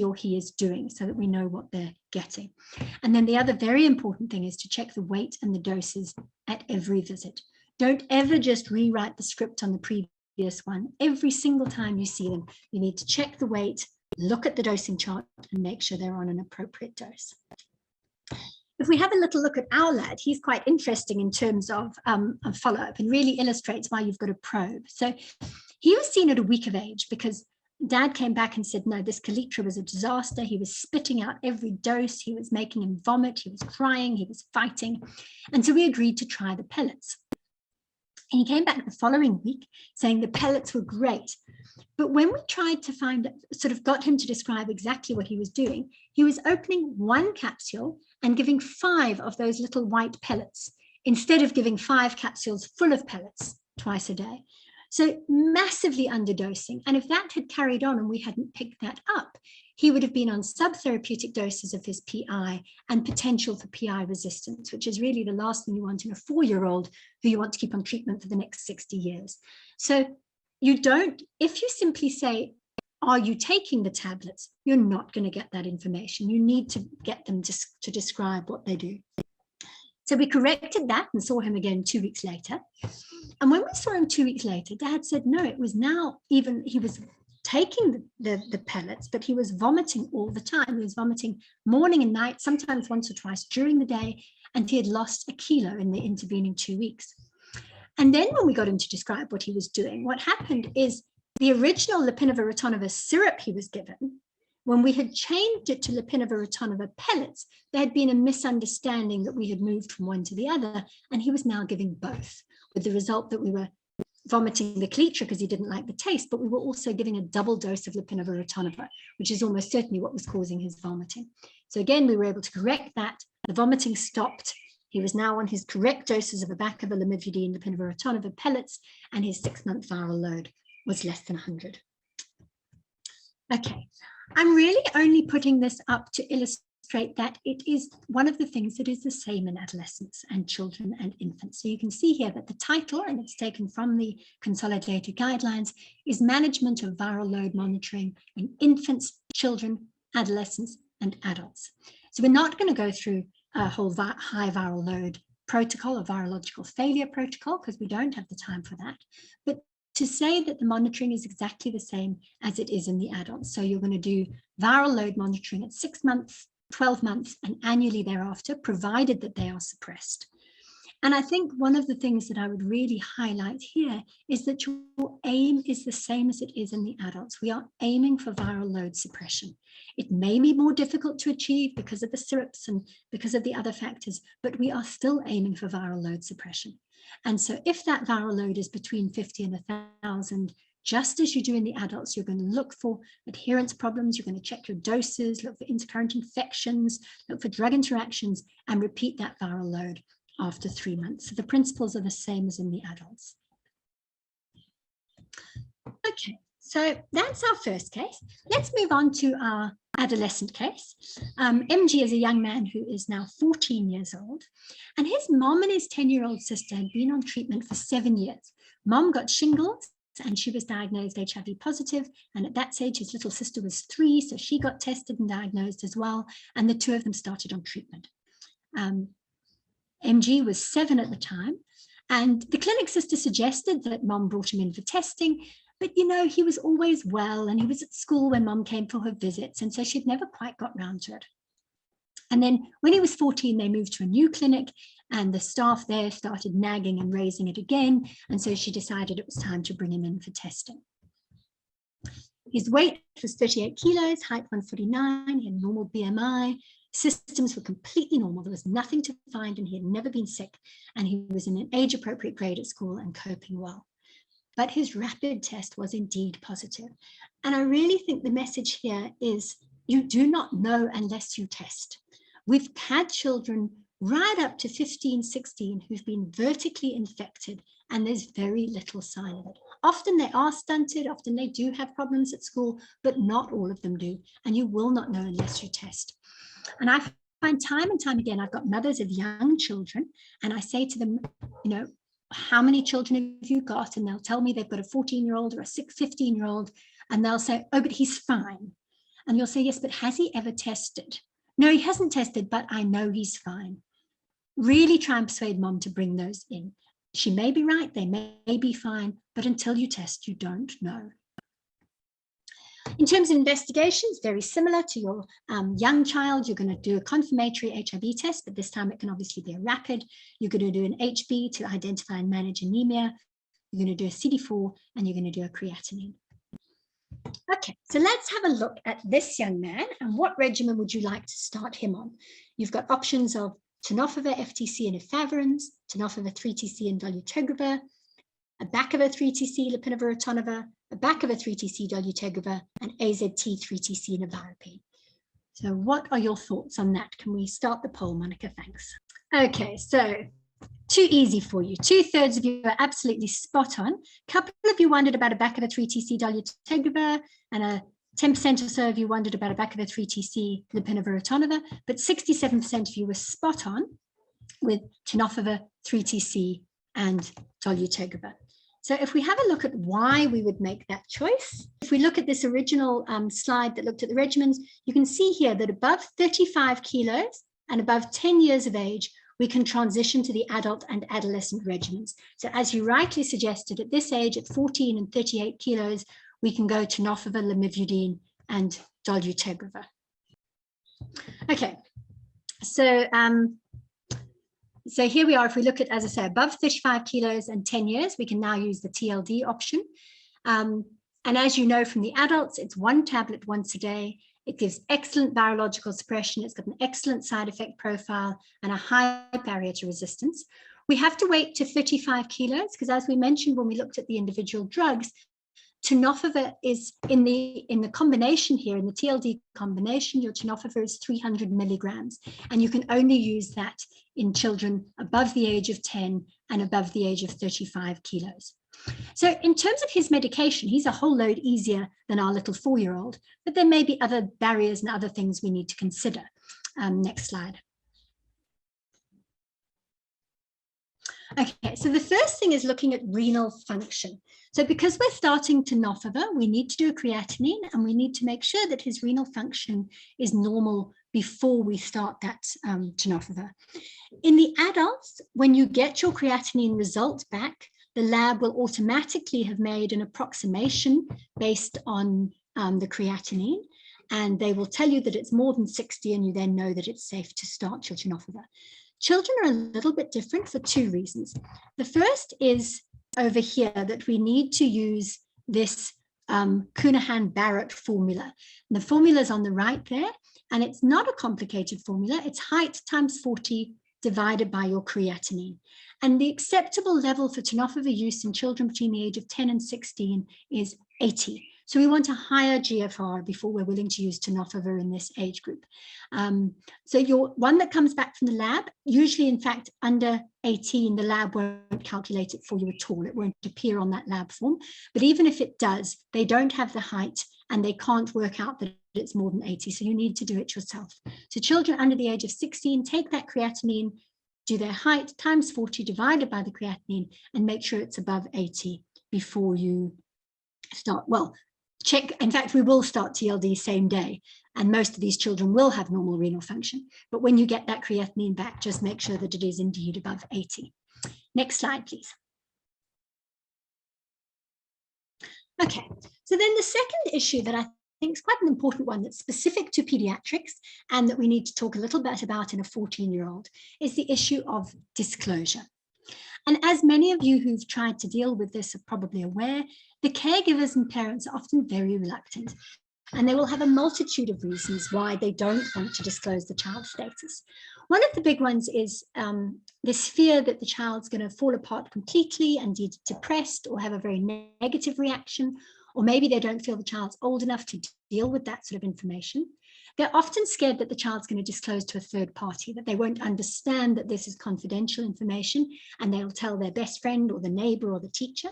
or he is doing so that we know what they're getting. And then the other very important thing is to check the weight and the doses at every visit. Don't ever just rewrite the script on the previous one. Every single time you see them, you need to check the weight, look at the dosing chart, and make sure they're on an appropriate dose. If we have a little look at our lad, he's quite interesting in terms of follow-up and really illustrates why you've got a probe. So he was seen at a week of age because Dad came back and said, no, this Kaletra was a disaster. He was spitting out every dose. He was making him vomit. He was crying. He was fighting. And so we agreed to try the pellets. And he came back the following week saying the pellets were great. But when we tried to got him to describe exactly what he was doing, he was opening 1 capsule and giving 5 of those little white pellets instead of giving 5 capsules full of pellets twice a day. So massively underdosing. And if that had carried on and we hadn't picked that up, he would have been on subtherapeutic doses of his PI and potential for PI resistance, which is really the last thing you want in a 4-year-old who you want to keep on treatment for the next 60 years. So you don't, if you simply say, are you taking the tablets? You're not going to get that information. You need to get them to describe what they do. So we corrected that and saw him again 2 weeks later. And when we saw him 2 weeks later, Dad said, no, it was now even, he was taking the pellets, but he was vomiting all the time. He was vomiting morning and night, sometimes once or twice during the day, and he had lost 1 kilo in the intervening 2 weeks. And then when we got him to describe what he was doing, what happened is the original lopinavir-ritonavir syrup he was given, when we had changed it to lopinavir-ritonavir pellets, there had been a misunderstanding that we had moved from one to the other, and he was now giving both, with the result that we were vomiting the Kaletra because he didn't like the taste, but we were also giving a double dose of lopinavir-ritonavir, which is almost certainly what was causing his vomiting. So again, we were able to correct that. The vomiting stopped. He was now on his correct doses of Abacavir, Lamivudine, lopinavir-ritonavir pellets, and his 6-month viral load was less than 100. Okay, I'm really only putting this up to illustrate that it is one of the things that is the same in adolescents and children and infants. So you can see here that the title, and it's taken from the consolidated guidelines, is Management of Viral Load Monitoring in Infants, Children, Adolescents, and Adults. So we're not going to go through a whole high viral load protocol or virological failure protocol because we don't have the time for that. But to say that the monitoring is exactly the same as it is in the adults. So you're going to do viral load monitoring at 6 months, 12 months, and annually thereafter, provided that they are suppressed. And I think one of the things that I would really highlight here is that your aim is the same as it is in the adults. We are aiming for viral load suppression. It may be more difficult to achieve because of the syrups and because of the other factors, but we are still aiming for viral load suppression. And so if that viral load is between 50 and 1,000, just as you do in the adults, you're going to look for adherence problems, you're going to check your doses, look for intercurrent infections, look for drug interactions, and repeat that viral load after 3 months. So the principles are the same as in the adults. Okay, so that's our first case. Let's move on to our adolescent case. MG is a young man who is now 14 years old, and his mom and his 10-year-old sister had been on treatment for 7 years. Mom got shingles and she was diagnosed HIV positive, and at that stage his little sister was 3, so she got tested and diagnosed as well, and the two of them started on treatment. MG was 7 at the time, and the clinic sister suggested that Mom brought him in for testing, but you know, he was always well and he was at school when Mom came for her visits, and so she'd never quite got round to it. And then when he was 14, they moved to a new clinic and the staff there started nagging and raising it again, and so she decided it was time to bring him in for testing. His weight was 38 kilos, height 149, he had normal BMI, systems were completely normal, there was nothing to find, and he had never been sick, and he was in an age-appropriate grade at school and coping well. But his rapid test was indeed positive. And I really think the message here is you do not know unless you test. We've had children right up to 15, 16 who've been vertically infected, and there's very little sign of it. Often they are stunted, often they do have problems at school, but not all of them do. And you will not know unless you test. And I find time and time again, I've got mothers of young children, and I say to them, you know, how many children have you got? And they'll tell me they've got a 14-year-old or a 15-year-old, and they'll say, oh, but he's fine. And you'll say, yes, but has he ever tested? No, he hasn't tested, but I know he's fine. Really try and persuade Mom to bring those in. She may be right, they may be fine, but until you test, you don't know. In terms of investigations, very similar to your young child, you're going to do a confirmatory HIV test, but this time it can obviously be a rapid. You're going to do an HB to identify and manage anemia. You're going to do a CD4, and you're going to do a creatinine. Okay, so let's have a look at this young man and what regimen would you like to start him on? You've got options of tenofovir, FTC, and efavirenz, tenofovir 3TC and dolutegravir, Abacavir 3TC, lopinavir-ritonavir, Abacavir 3TC, dolutegravir, and AZT 3TC, nevirapine. So what are your thoughts on that? Can we start the poll, Monica? Thanks. Okay, so too easy for you. 2/3 of you are absolutely spot on. A couple of you wondered about a back of a 3TC dolutegravir, and a 10% or so of you wondered about a back of a 3TC lopinavir-ritonavir, but 67% of you were spot on with tenofovir, 3TC, and dolutegravir. So if we have a look at why we would make that choice, if we look at this original slide that looked at the regimens, you can see here that above 35 kilos and above 10 years of age, we can transition to the adult and adolescent regimens. So as you rightly suggested, at this age, at 14 and 38 kilos, we can go to tenofovir, lamivudine, and dolutegravir. Okay, so here we are. If we look at, as I say, above 35 kilos and 10 years, we can now use the TLD option. And as you know from the adults, it's 1 tablet once a day. It gives excellent virological suppression. It's got an excellent side effect profile and a high barrier to resistance. We have to wait to 35 kilos because, as we mentioned when we looked at the individual drugs, tenofovir is in the combination here, in the TLD combination, your tenofovir is 300 milligrams, and you can only use that in children above the age of 10 and above the age of 35 kilos. So in terms of his medication, he's a whole load easier than our little 4-year-old, but there may be other barriers and other things we need to consider. Next slide. Okay, so the first thing is looking at renal function. So because we're starting tenofovir, we need to do a creatinine, and we need to make sure that his renal function is normal before we start that tenofovir. In the adults, when you get your creatinine result back, the lab will automatically have made an approximation based on the creatinine, and they will tell you that it's more than 60, and you then know that it's safe to start your tenofovir. Children are a little bit different for 2 reasons. The first is over here that we need to use this Cunahan-Barrett formula. And the formula is on the right there, and it's not a complicated formula. It's height times 40 divided by your creatinine. And the acceptable level for tenofovir use in children between the age of 10 and 16 is 80. So we want a higher GFR before we're willing to use tenofovir in this age group. So your one that comes back from the lab, usually in fact under 18, the lab won't calculate it for you at all. It won't appear on that lab form. But even if it does, they don't have the height and they can't work out that it's more than 80. So you need to do it yourself. So children under the age of 16, take that creatinine, do their height times 40 divided by the creatinine, and make sure it's above 80 before you start. Well, check. In fact, we will start TLD same day, and most of these children will have normal renal function. But when you get that creatinine back, just make sure that it is indeed above 80. Next slide, please. Okay, so then the second issue that I think is quite an important one that's specific to pediatrics and that we need to talk a little bit about in a 14-year-old is the issue of disclosure. And as many of you who've tried to deal with this are probably aware, the caregivers and parents are often very reluctant, and they will have a multitude of reasons why they don't want to disclose the child's status. One of the big ones is this fear that the child's going to fall apart completely and be depressed or have a very negative reaction, or maybe they don't feel the child's old enough to deal with that sort of information. They're often scared that the child's going to disclose to a third party, that they won't understand that this is confidential information, and they'll tell their best friend or the neighbor or the teacher.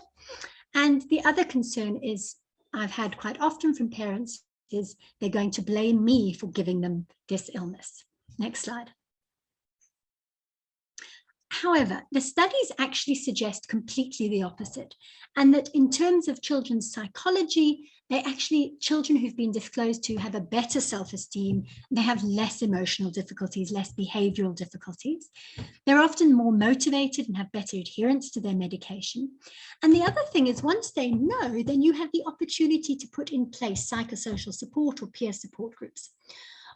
And the other concern is, I've had quite often from parents, is they're going to blame me for giving them this illness. Next slide. However, the studies actually suggest completely the opposite, and that in terms of children's psychology, children who've been disclosed to have a better self-esteem, they have less emotional difficulties, less behavioral difficulties. They're often more motivated and have better adherence to their medication. And the other thing is, once they know, then you have the opportunity to put in place psychosocial support or peer support groups.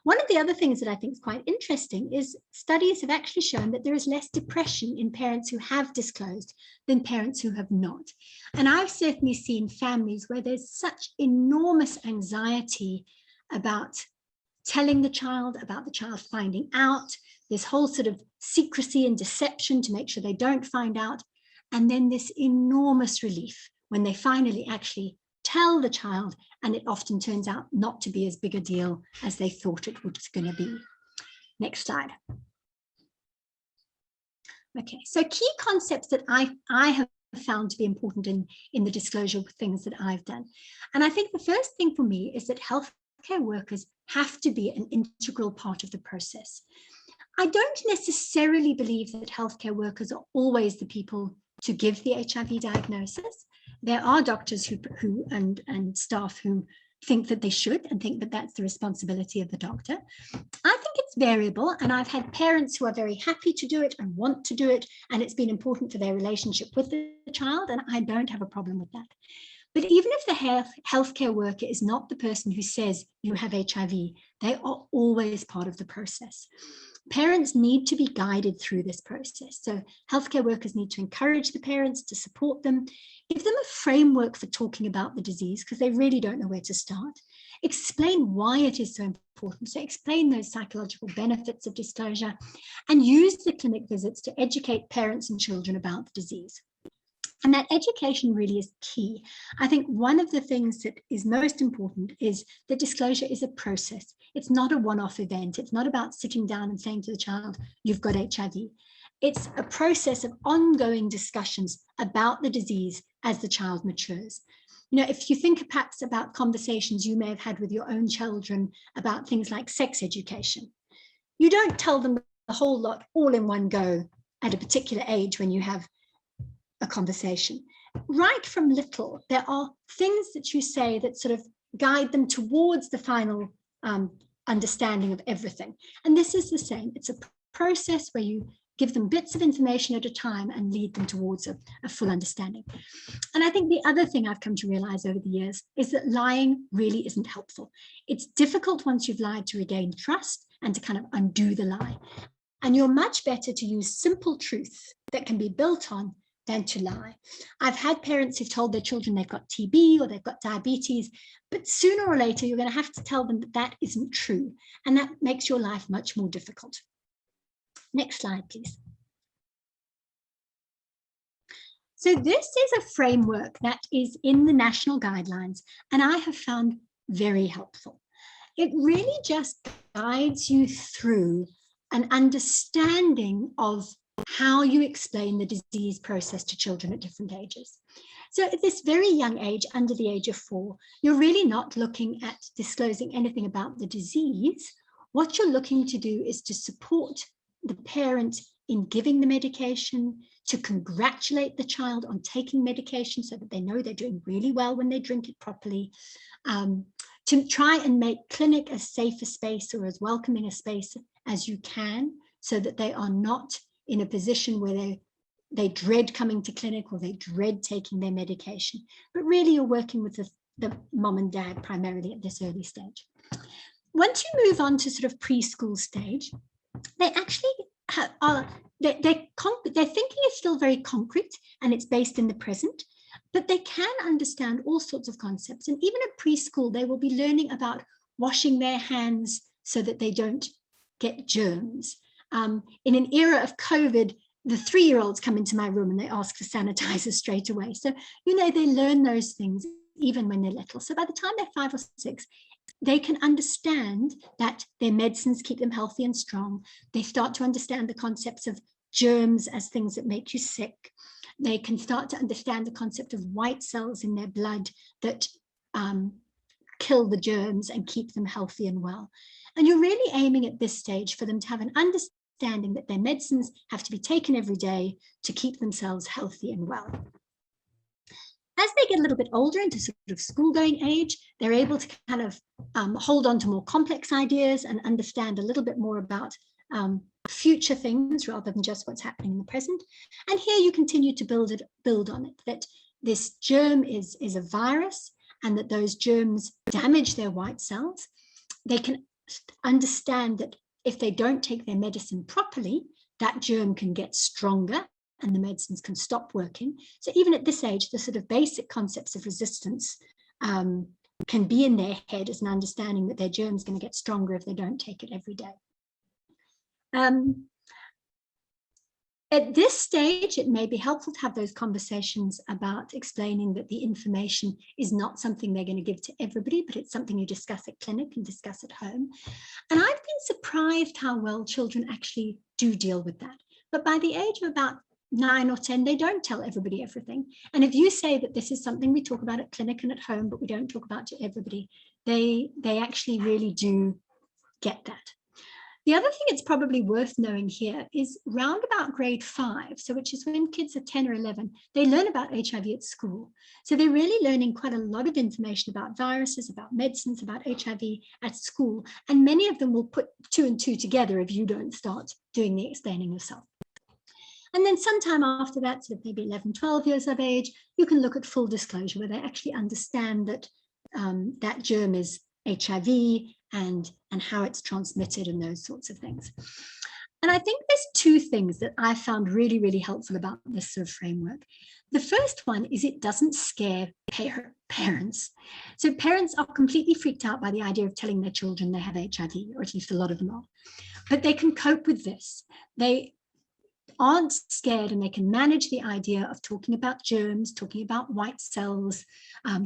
One of the other things that I think is quite interesting is studies have actually shown that there is less depression in parents who have disclosed than parents who have not. And I've certainly seen families where there's such enormous anxiety about telling the child, about the child finding out, this whole sort of secrecy and deception to make sure they don't find out, and then this enormous relief when they finally actually tell the child, and it often turns out not to be as big a deal as they thought it was going to be. Next slide. Okay, so key concepts that I have found to be important in the disclosure of things that I've done. And I think the first thing for me is that healthcare workers have to be an integral part of the process. I don't necessarily believe that healthcare workers are always the people to give the HIV diagnosis. There are doctors who and staff who think that they should and think that that's the responsibility of the doctor. I think it's variable, and I've had parents who are very happy to do it and want to do it, and it's been important for their relationship with the child, and I don't have a problem with that. But even if the healthcare worker is not the person who says you have HIV, they are always part of the process. Parents need to be guided through this process. So healthcare workers need to encourage the parents, to support them, give them a framework for talking about the disease because they really don't know where to start. Explain why it is so important. So explain those psychological benefits of disclosure and use the clinic visits to educate parents and children about the disease. And that education really is key. I think one of the things that is most important is that disclosure is a process. It's not a one-off event. It's not about sitting down and saying to the child, you've got HIV. It's a process of ongoing discussions about the disease as the child matures. You know, if you think perhaps about conversations you may have had with your own children about things like sex education, you don't tell them the whole lot all in one go at a particular age when you have a conversation. Right from little, there are things that you say that sort of guide them towards the final understanding of everything. And this is the same. It's a process where you give them bits of information at a time and lead them towards a full understanding. And I think the other thing I've come to realize over the years is that lying really isn't helpful. It's difficult once you've lied to regain trust and to kind of undo the lie. And you're much better to use simple truth that can be built on than to lie. I've had parents who've told their children they've got TB or they've got diabetes, but sooner or later you're going to have to tell them that that isn't true, and that makes your life much more difficult. Next slide, please. So this is a framework that is in the national guidelines, and I have found very helpful. It really just guides you through an understanding of how you explain the disease process to children at different ages. So at this very young age, under the age of 4, you're really not looking at disclosing anything about the disease. What you're looking to do is to support the parent in giving the medication, to congratulate the child on taking medication so that they know they're doing really well when they drink it properly, to try and make clinic as safe a space or as welcoming a space as you can so that they are not in a position where they dread coming to clinic or they dread taking their medication. But really you're working with the mom and dad primarily at this early stage. Once you move on to sort of preschool stage, they actually are, their thinking is still very concrete and it's based in the present, but they can understand all sorts of concepts. And even at preschool, they will be learning about washing their hands so that they don't get germs. In an era of COVID, the 3-year-olds come into my room and they ask for sanitizer straight away. So, you know, they learn those things even when they're little. So by the time they're 5 or 6, they can understand that their medicines keep them healthy and strong. They start to understand the concepts of germs as things that make you sick. They can start to understand the concept of white cells in their blood that kill the germs and keep them healthy and well. And you're really aiming at this stage for them to have an understanding that their medicines have to be taken every day to keep themselves healthy and well. As they get a little bit older into sort of school-going age, they're able to kind of hold on to more complex ideas and understand a little bit more about future things rather than just what's happening in the present. And here you continue to build on it, that this germ is a virus and that those germs damage their white cells. They can understand that if they don't take their medicine properly, that germ can get stronger and the medicines can stop working. So even at this age, the sort of basic concepts of resistance can be in their head as an understanding that their germ's going to get stronger if they don't take it every day. At this stage, it may be helpful to have those conversations about explaining that the information is not something they're going to give to everybody, but it's something you discuss at clinic and discuss at home. And I've been surprised how well children actually do deal with that. But by the age of about 9 or 10, they don't tell everybody everything. And if you say that this is something we talk about at clinic and at home, but we don't talk about to everybody, they actually really do get that. The other thing it's probably worth knowing here is round about grade 5, so which is when kids are 10 or 11, they learn about HIV at school. So they're really learning quite a lot of information about viruses, about medicines, about HIV at school. And many of them will put 2 and 2 together if you don't start doing the explaining yourself. And then sometime after that, sort of maybe 11, 12 years of age, you can look at full disclosure where they actually understand that that germ is HIV and how it's transmitted and those sorts of things. And I think there's 2 things that I found really, really helpful about this sort of framework. The first one is it doesn't scare parents. So parents are completely freaked out by the idea of telling their children they have HIV, or at least a lot of them are. But they can cope with this. They aren't scared and they can manage the idea of talking about germs, talking about white cells,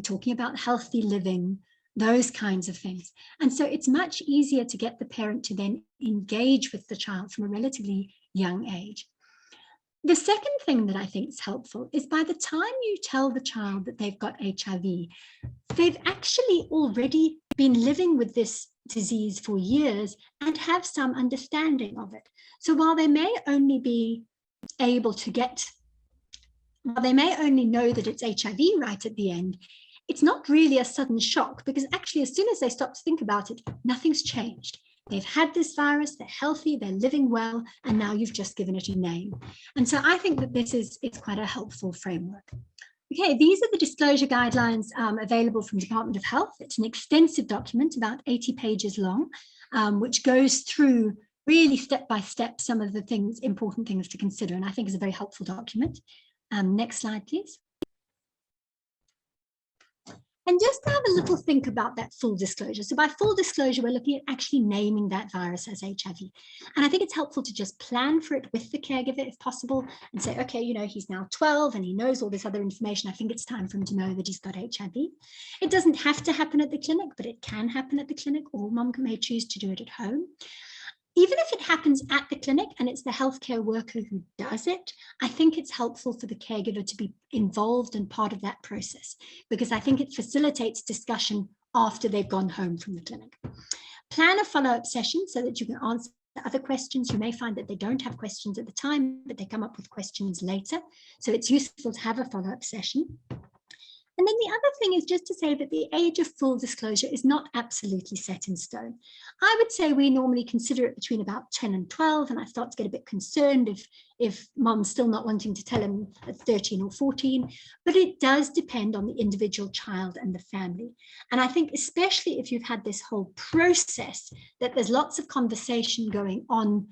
talking about healthy living, those kinds of things. And so it's much easier to get the parent to then engage with the child from a relatively young age. The second thing that I think is helpful is by the time you tell the child that they've got HIV, they've actually already been living with this disease for years and have some understanding of it. So while they may only be able to while they may only know that it's HIV right at the end, it's not really a sudden shock, because actually as soon as they stop to think about it, nothing's changed. They've had this virus, they're healthy, they're living well, and now you've just given it a name. And so I think that this is quite a helpful framework. Okay, these are the disclosure guidelines available from Department of Health. It's an extensive document, about 80 pages long, which goes through really step by step some of the things, important things to consider, and I think is a very helpful document. Next slide, please. And just to have a little think about that full disclosure. So by full disclosure, we're looking at actually naming that virus as HIV. And I think it's helpful to just plan for it with the caregiver if possible and say, okay, you know, he's now 12 and he knows all this other information. I think it's time for him to know that he's got HIV. It doesn't have to happen at the clinic, but it can happen at the clinic, or mom may choose to do it at home. Even if it happens at the clinic and it's the healthcare worker who does it, I think it's helpful for the caregiver to be involved and part of that process, because I think it facilitates discussion after they've gone home from the clinic. Plan a follow-up session so that you can answer other questions. You may find that they don't have questions at the time, but they come up with questions later. So it's useful to have a follow-up session. And then the other thing is just to say that the age of full disclosure is not absolutely set in stone. I would say we normally consider it between about 10 and 12, and I start to get a bit concerned if mom's still not wanting to tell him at 13 or 14, but it does depend on the individual child and the family. And I think especially if you've had this whole process, that there's lots of conversation going on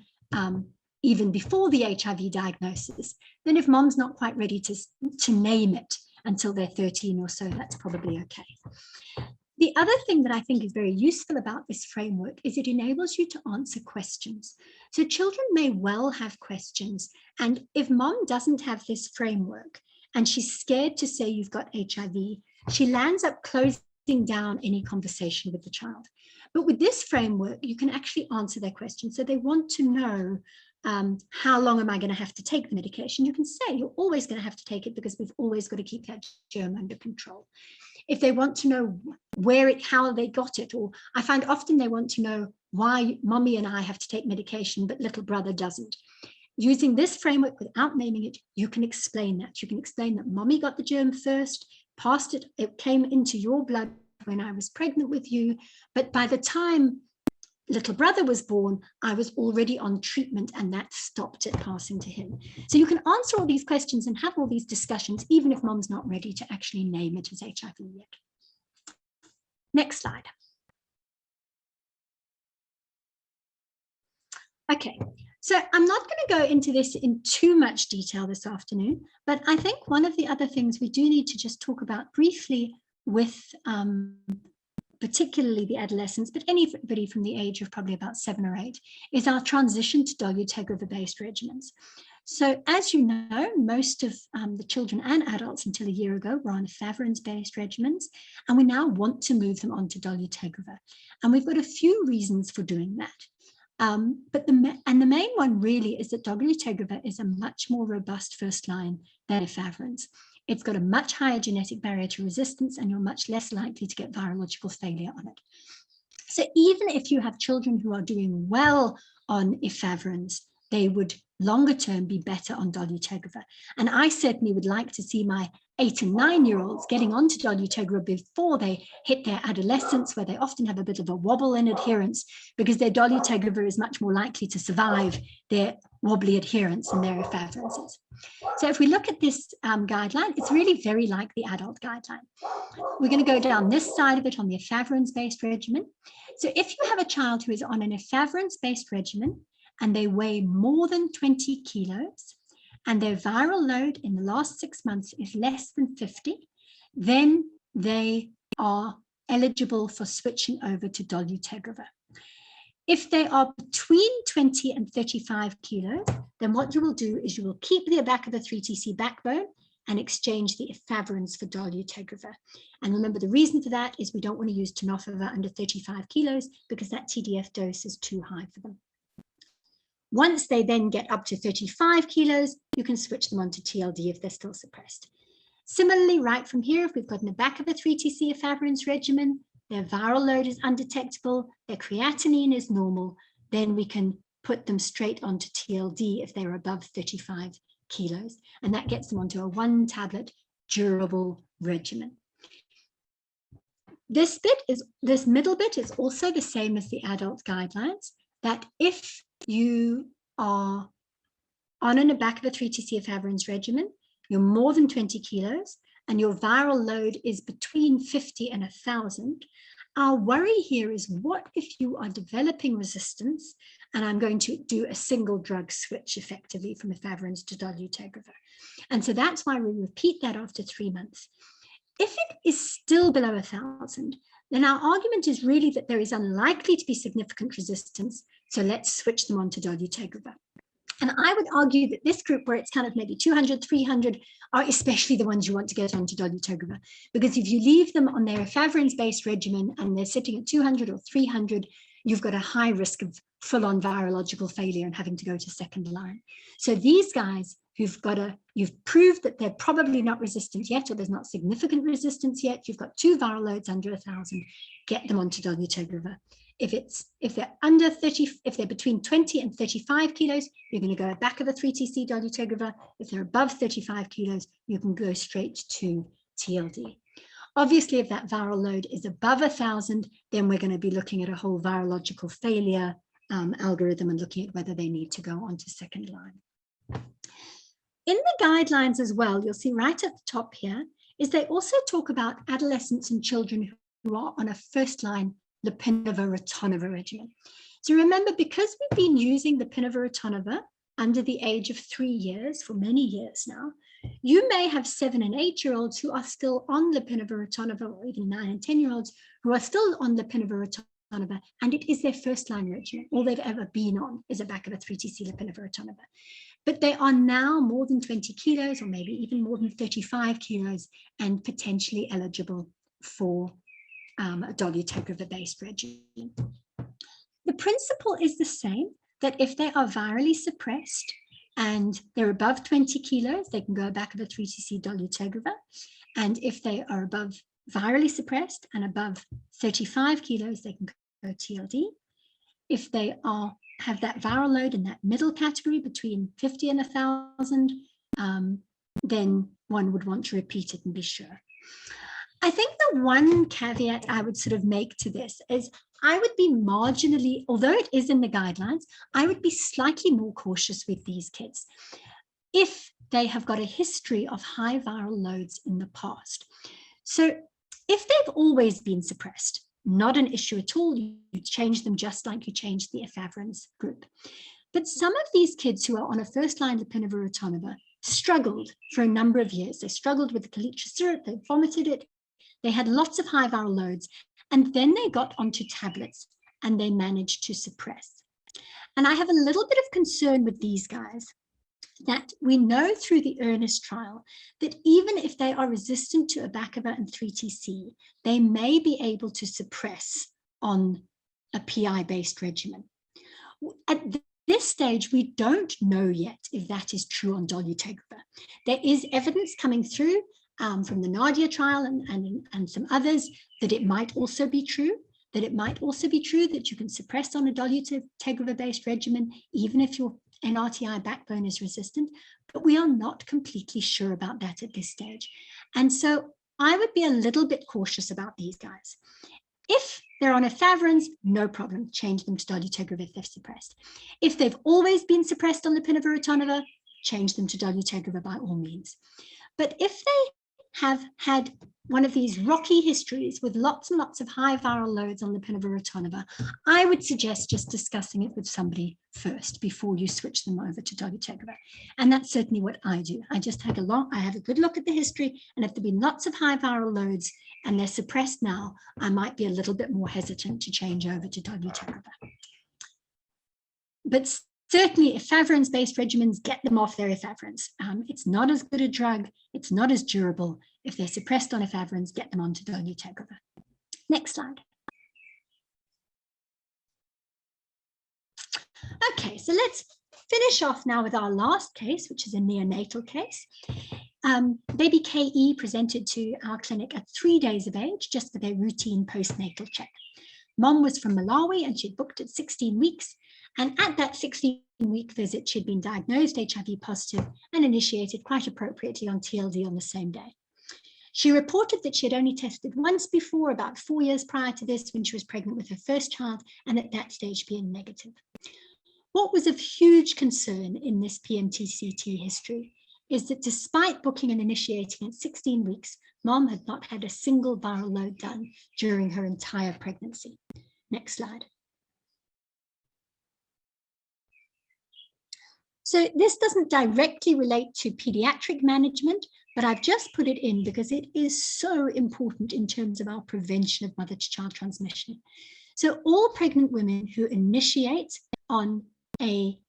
even before the HIV diagnosis, then if mom's not quite ready to name it until they're 13 or so, that's probably okay. The other thing that I think is very useful about this framework is it enables you to answer questions. So children may well have questions, and if mom doesn't have this framework and she's scared to say you've got HIV, she lands up closing down any conversation with the child. But with this framework, you can actually answer their questions. So they want to know, how long am I going to have to take the medication? You can say you're always going to have to take it because we've always got to keep that germ under control. If they want to know how they got it, or I find often they want to know why mommy and I have to take medication, but little brother doesn't. Using this framework without naming it, you can explain that. You can explain that mommy got the germ first, passed it, it came into your blood when I was pregnant with you, but by the time little brother was born, I was already on treatment and that stopped it passing to him. So you can answer all these questions and have all these discussions, even if mom's not ready to actually name it as HIV yet. Next slide. Okay, so I'm not going to go into this in too much detail this afternoon, but I think one of the other things we do need to just talk about briefly with particularly the adolescents, but anybody from the age of probably about 7 or 8, is our transition to Dogotegiver-Based regimens. So as you know, most of the children and adults until a year ago were on Adherence-based regimens, and we now want to move them on to Dogotegiver. And we've got a few reasons for doing that. But the main one really is that Dogotegiver is a much more robust first line than efavirenz. It's got a much higher genetic barrier to resistance, and you're much less likely to get virological failure on it. So even if you have children who are doing well on efavirenz, they would longer term be better on Dogotegiver. And I certainly would like to see my 8 and 9-year-olds getting onto Dogotegiver before they hit their adolescence, where they often have a bit of a wobble in adherence, because their Dogotegiver is much more likely to survive their wobbly adherence than their efavirenz is. So if we look at this guideline, it's really very like the adult guideline. We're going to go down this side of it on the efavirenz-based regimen. So if you have a child who is on an efavirenz-based regimen and they weigh more than 20 kilos, and their viral load in the last 6 months is less than 50, then they are eligible for switching over to Dogotegiver. If they are between 20 and 35 kilos, then what you will do is you will keep the Abacavir 3TC backbone and exchange the efavirenz for Dogotegiver. And remember, the reason for that is we don't want to use tenofovir under 35 kilos because that TDF dose is too high for them. Once they then get up to 35 kilos, you can switch them on to TLD if they're still suppressed. Similarly, right from here, if we've got an Abacavir 3TC efavirenz regimen, their viral load is undetectable, their creatinine is normal, then we can put them straight onto TLD if they're above 35 kilos. And that gets them onto a 1-tablet durable regimen. This middle bit is also the same as the adult guidelines, that if you are on an Abacavir 3TC efavirenz regimen, you're more than 20 kilos, and your viral load is between 50 and 1,000, our worry here is, what if you are developing resistance and I'm going to do a single drug switch effectively from efavirenz to Dogotegiver? And so that's why we repeat that after 3 months. If it is still below 1,000, then our argument is really that there is unlikely to be significant resistance, so let's switch them on to Dogotegiver. And I would argue that this group, where it's kind of maybe 200, 300, are especially the ones you want to get onto Dogotegiver. Because if you leave them on their efavirenz-based regimen and they're sitting at 200 or 300, you've got a high risk of full-on virological failure and having to go to second line. So these guys you've proved that they're probably not resistant yet, or there's not significant resistance yet. You've got 2 viral loads under 1,000, get them onto Dogotegiver. If they're under 30, if they're between 20 and 35 kilos, you're going to go back of a 3TC Dogotegiver. If they're above 35 kilos, you can go straight to TLD. Obviously, if that viral load is above 1,000, then we're going to be looking at a whole virological failure algorithm and looking at whether they need to go onto second line. In the guidelines as well, you'll see right at the top here, is they also talk about adolescents and children who are on a first-line lopinavir-ritonavir regimen. So remember, because we've been using lopinavir-ritonavir under the age of 3 years for many years now, you may have 7 and 8-year-olds who are still on lopinavir-ritonavir, or even 9 and 10-year-olds who are still on lopinavir-ritonavir, and it is their first-line regimen. All they've ever been on is a Abacavir 3TC lopinavir-ritonavir. But they are now more than 20 kilos, or maybe even more than 35 kilos, and potentially eligible for a Dogotegiver-based regimen. The principle is the same, that if they are virally suppressed and they're above 20 kilos, they can go back of a 3TC Dogotegiver. And if they are above virally suppressed and above 35 kilos, they can go TLD. If they have that viral load in that middle category between 50 and 1,000, then one would want to repeat it and be sure. I think the one caveat I would sort of make to this is I would be marginally, although it is in the guidelines, I would be slightly more cautious with these kids if they have got a history of high viral loads in the past. So if they've always been suppressed, not an issue at all, you change them just like you changed the efavirenz group. But some of these kids who are on a first-line lopinavir-ritonavir struggled for a number of years. They struggled with the calichrosuric, they vomited it, they had lots of high viral loads, and then they got onto tablets and they managed to suppress. And I have a little bit of concern with these guys, that we know through the EARNEST trial that even if they are resistant to Abacavir and 3TC, they may be able to suppress on a PI-based regimen. At this stage, we don't know yet if that is true on dolutegravir. There is evidence coming through from the Nadia trial and some others that it might also be true, that you can suppress on a dolutegravir-based regimen, even if your NRTI backbone is resistant, but we are not completely sure about that at this stage. And so I would be a little bit cautious about these guys. If they're on efavirenz, no problem, change them to dolutegravir if they're suppressed. If they've always been suppressed on lopinavir-ritonavir, change them to dolutegravir by all means. But if they have had one of these rocky histories with lots and lots of high viral loads on lopinavir-ritonavir, I would suggest just discussing it with somebody first before you switch them over to dolutegravir. And that's certainly what I do. I just have a good look at the history, and if there've been lots of high viral loads and they're suppressed now, I might be a little bit more hesitant to change over to dolutegravir. But certainly, efavirenz-based regimens, get them off their efavirenz. It's not as good a drug. It's not as durable. If they're suppressed on efavirenz, get them onto dolutegravir. Next slide. Okay, so let's finish off now with our last case, which is a neonatal case. Baby KE presented to our clinic at 3 days of age, just for their routine postnatal check. Mom was from Malawi and she'd booked at 16 weeks. And at that 16-week visit, she'd been diagnosed HIV positive and initiated quite appropriately on TLD on the same day. She reported that she had only tested once before, about 4 years prior to this, when she was pregnant with her first child, and at that stage being negative. What was of huge concern in this PMT-CT history is that despite booking and initiating at 16 weeks, Mom had not had a single viral load done during her entire pregnancy. Next slide. So this doesn't directly relate to pediatric management, but I've just put it in because it is so important in terms of our prevention of mother-to-child transmission. So all pregnant women who initiate on a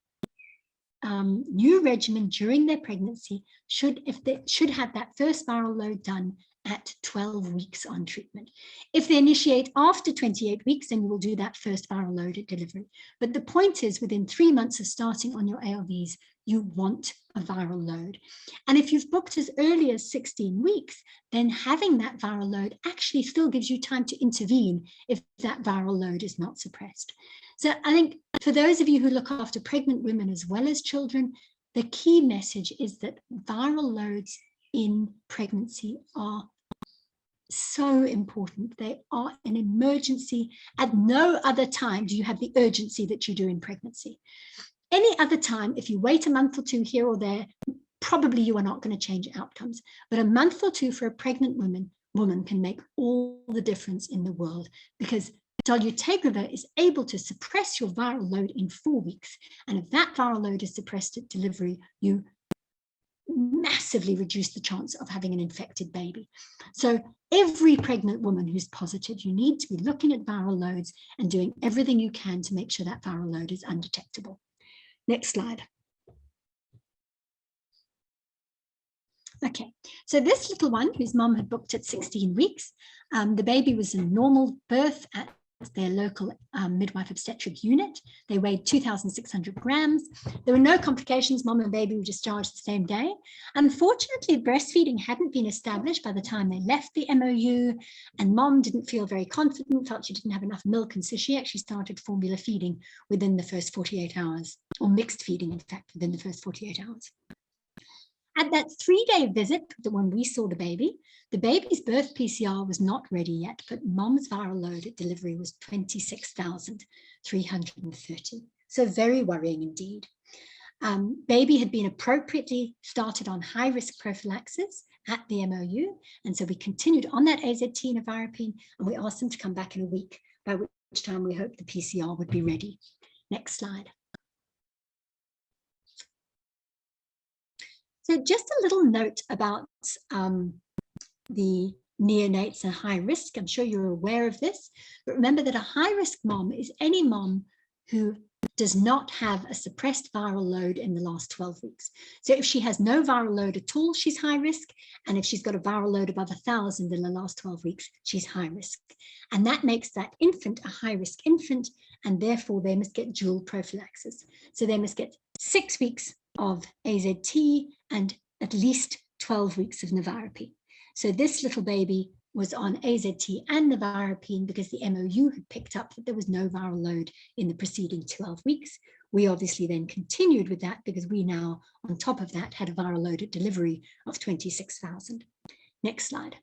new regimen during their pregnancy should have that first viral load done at 12 weeks on treatment. If they initiate after 28 weeks, then you will do that first viral load at delivery. But the point is, within 3 months of starting on your ARVs, you want a viral load. And if you've booked as early as 16 weeks, then having that viral load actually still gives you time to intervene if that viral load is not suppressed. So I think for those of you who look after pregnant women as well as children, the key message is that viral loads in pregnancy are so important. They are an emergency. At no other time do you have the urgency that you do in pregnancy. Any other time, if you wait a month or two here or there, probably you are not going to change outcomes. But a month or two for a pregnant woman can make all the difference in the world, because dolutegravir is able to suppress your viral load in 4 weeks. And if that viral load is suppressed at delivery, you massively reduce the chance of having an infected baby. So every pregnant woman who's positive, you need to be looking at viral loads and doing everything you can to make sure that viral load is undetectable. Next slide. Okay, so this little one whose mom had booked at 16 weeks, the baby was a normal birth at their local midwife obstetric unit. They weighed 2,600 grams. There were no complications. Mom and baby were discharged the same day. Unfortunately, breastfeeding hadn't been established by the time they left the MOU, and Mom didn't feel very confident, felt she didn't have enough milk, and so she actually started formula feeding within the first 48 hours, or mixed feeding, in fact, within the first 48 hours. At that 3-day visit, when we saw the baby's birth PCR was not ready yet, but Mom's viral load at delivery was 26,330. So very worrying indeed. Baby had been appropriately started on high-risk prophylaxis at the MOU, and so we continued on that AZT nevirapine, and we asked them to come back in a week, by which time we hoped the PCR would be ready. Next slide. So just a little note about the neonates and high risk. I'm sure you're aware of this, but remember that a high risk mom is any mom who does not have a suppressed viral load in the last 12 weeks. So if she has no viral load at all, she's high risk. And if she's got a viral load above 1,000 in the last 12 weeks, she's high risk. And that makes that infant a high risk infant, and therefore they must get dual prophylaxis. So they must get 6 weeks of AZT and at least 12 weeks of nevirapine. So this little baby was on AZT and nevirapine because the MOU had picked up that there was no viral load in the preceding 12 weeks. We obviously then continued with that because we now, on top of that, had a viral load at delivery of 26,000. Next slide.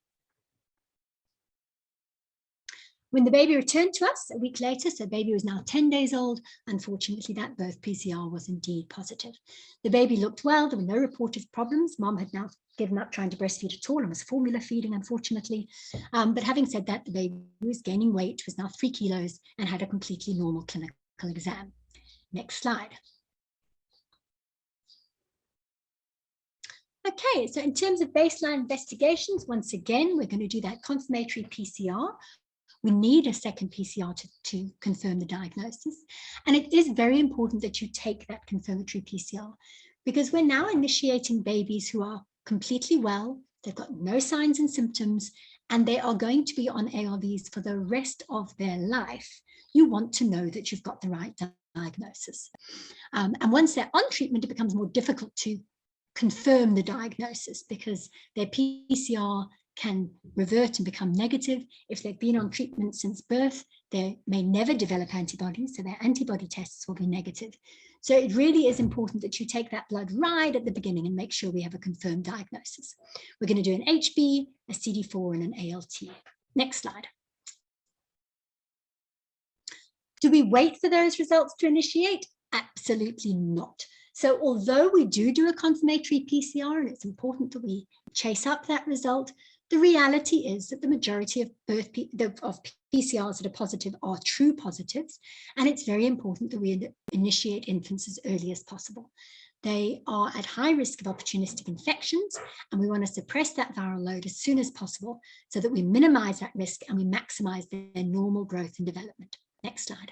When the baby returned to us a week later, so baby was now 10 days old, unfortunately that birth PCR was indeed positive. The baby looked well, there were no reported problems. Mom had now given up trying to breastfeed at all and was formula feeding, unfortunately. But having said that, the baby was gaining weight, was now 3 kilos and had a completely normal clinical exam. Next slide. Okay, so in terms of baseline investigations, once again, we're going to do that confirmatory PCR. We need a second PCR to confirm the diagnosis. And it is very important that you take that confirmatory PCR because we're now initiating babies who are completely well, they've got no signs and symptoms, and they are going to be on ARVs for the rest of their life. You want to know that you've got the right diagnosis. And once they're on treatment, it becomes more difficult to confirm the diagnosis because their PCR can revert and become negative. If they've been on treatment since birth, they may never develop antibodies, so their antibody tests will be negative. So it really is important that you take that blood right at the beginning and make sure we have a confirmed diagnosis. We're going to do an HB, a CD4, and an ALT. Next slide. Do we wait for those results to initiate? Absolutely not. So although we do a confirmatory PCR, and it's important that we chase up that result, the reality is that the majority of PCRs that are positive are true positives, and it's very important that we initiate infants as early as possible. They are at high risk of opportunistic infections, and we want to suppress that viral load as soon as possible so that we minimize that risk and we maximize their normal growth and development. Next slide.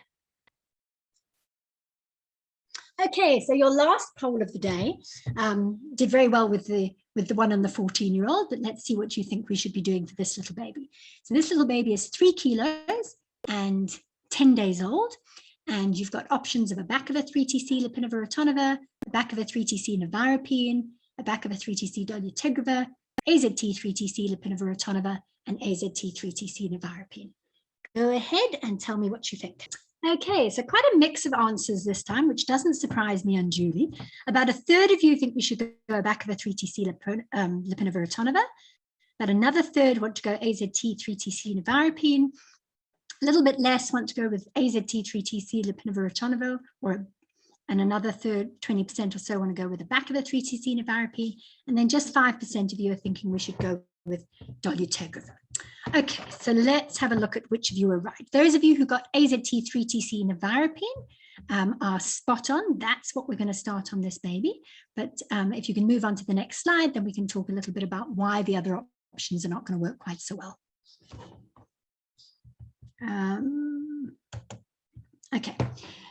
Okay, so your last poll of the day did very well with the one on the 14-year-old, but let's see what you think we should be doing for this little baby. So this little baby is 3 kilos and 10 days old, and you've got options of a back of a 3TC lipinavir-ritonavir, a back of a 3TC nevirapine, a back of a 3TC dolutegravir, AZT 3TC lipinavir-ritonavir, and AZT 3TC nevirapine. Go ahead and tell me what you think. Okay, so quite a mix of answers this time, which doesn't surprise me unduly. About a third of you think we should go back of a 3TC lipinavir-ritonavir. About another third want to go AZT 3TC nevirapine. A little bit less want to go with AZT 3TC lipinavir-ritonavir, and another third, 20% or so, want to go with the back of a 3TC nevirapine. And then just 5% of you are thinking we should go with dolutegravir. Okay, so let's have a look at which of you are right. Those of you who got AZT 3TC nevirapine are spot on. That's what we're going to start on this baby. But if you can move on to the next slide, then we can talk a little bit about why the other options are not going to work quite so well. Okay,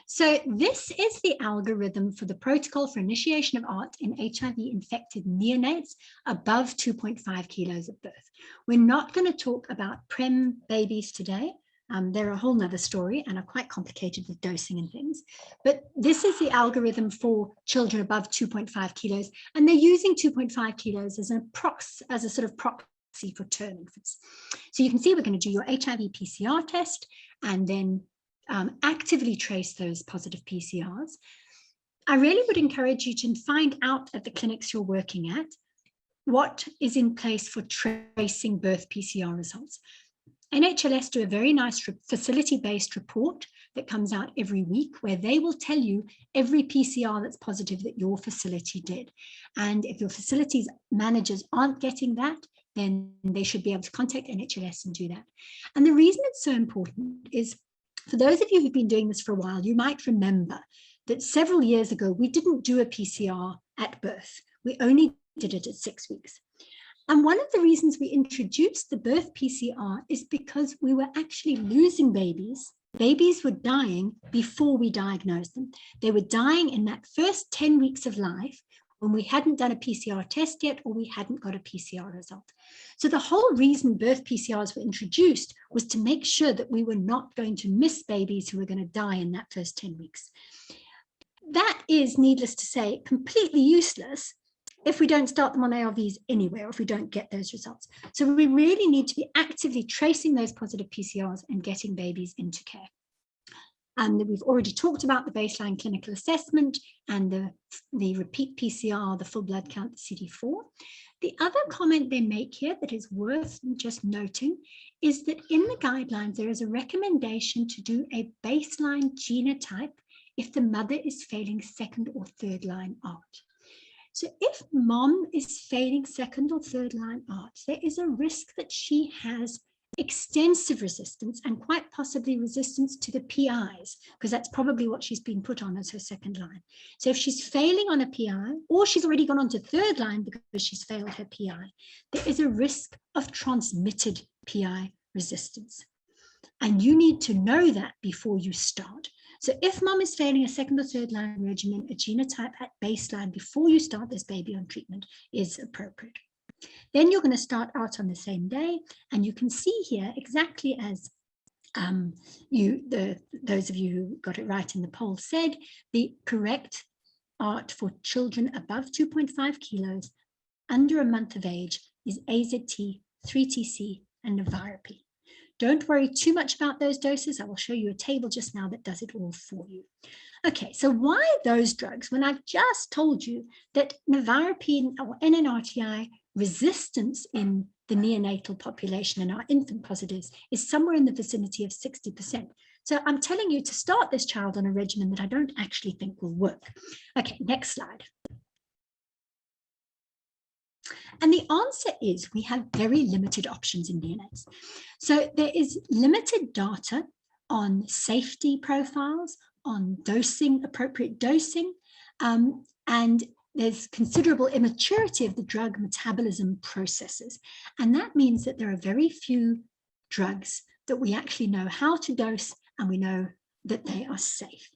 so this is the algorithm for the protocol for initiation of ART in HIV-infected neonates above 2.5 kilos at birth. We're not going to talk about PREM babies today. They're a whole nother story and are quite complicated with dosing and things. But this is the algorithm for children above 2.5 kilos, and they're using 2.5 kilos as a sort of proxy for term infants. So you can see we're going to do your HIV PCR test and then actively trace those positive PCRs. I really would encourage you to find out at the clinics you're working at what is in place for tracing birth PCR results. NHLS do a very nice facility-based report that comes out every week where they will tell you every PCR that's positive that your facility did. And if your facility's managers aren't getting that, then they should be able to contact NHLS and do that. And the reason it's so important is, for those of you who've been doing this for a while, you might remember that several years ago, we didn't do a PCR at birth. We only did it at 6 weeks. And one of the reasons we introduced the birth PCR is because we were actually losing babies babies were dying before we diagnosed them. They were dying in that first 10 weeks of life when we hadn't done a PCR test yet, or we hadn't got a PCR result. So the whole reason birth PCRs were introduced was to make sure that we were not going to miss babies who were going to die in that first 10 weeks. That is, needless to say, completely useless if we don't start them on ARVs anyway, or if we don't get those results. So we really need to be actively tracing those positive PCRs and getting babies into care. And we've already talked about the baseline clinical assessment and the repeat PCR, the full blood count, the CD4. The other comment they make here that is worth just noting is that in the guidelines, there is a recommendation to do a baseline genotype if the mother is failing second or third line ART. So if mom is failing second or third line ART, there is a risk that she has extensive resistance and quite possibly resistance to the PIs, because that's probably what she's been put on as her second line. So if she's failing on a PI, or she's already gone on to third line because she's failed her PI, there is a risk of transmitted PI resistance. And you need to know that before you start. So if mom is failing a second or third line regimen, a genotype at baseline before you start this baby on treatment is appropriate. Then you're going to start out on the same day, and you can see here exactly as those of you who got it right in the poll said, the correct ART for children above 2.5 kilos under a month of age is AZT, 3TC, and nevirapine. Don't worry too much about those doses. I will show you a table just now that does it all for you. Okay, so why those drugs when I've just told you that nevirapine or NNRTI resistance in the neonatal population and our infant positives is somewhere in the vicinity of 60%. So I'm telling you to start this child on a regimen that I don't actually think will work. Okay, next slide. And the answer is we have very limited options in neonates. So there is limited data on safety profiles, on dosing, appropriate dosing, and there's considerable immaturity of the drug metabolism processes. And that means that there are very few drugs that we actually know how to dose, and we know that they are safe.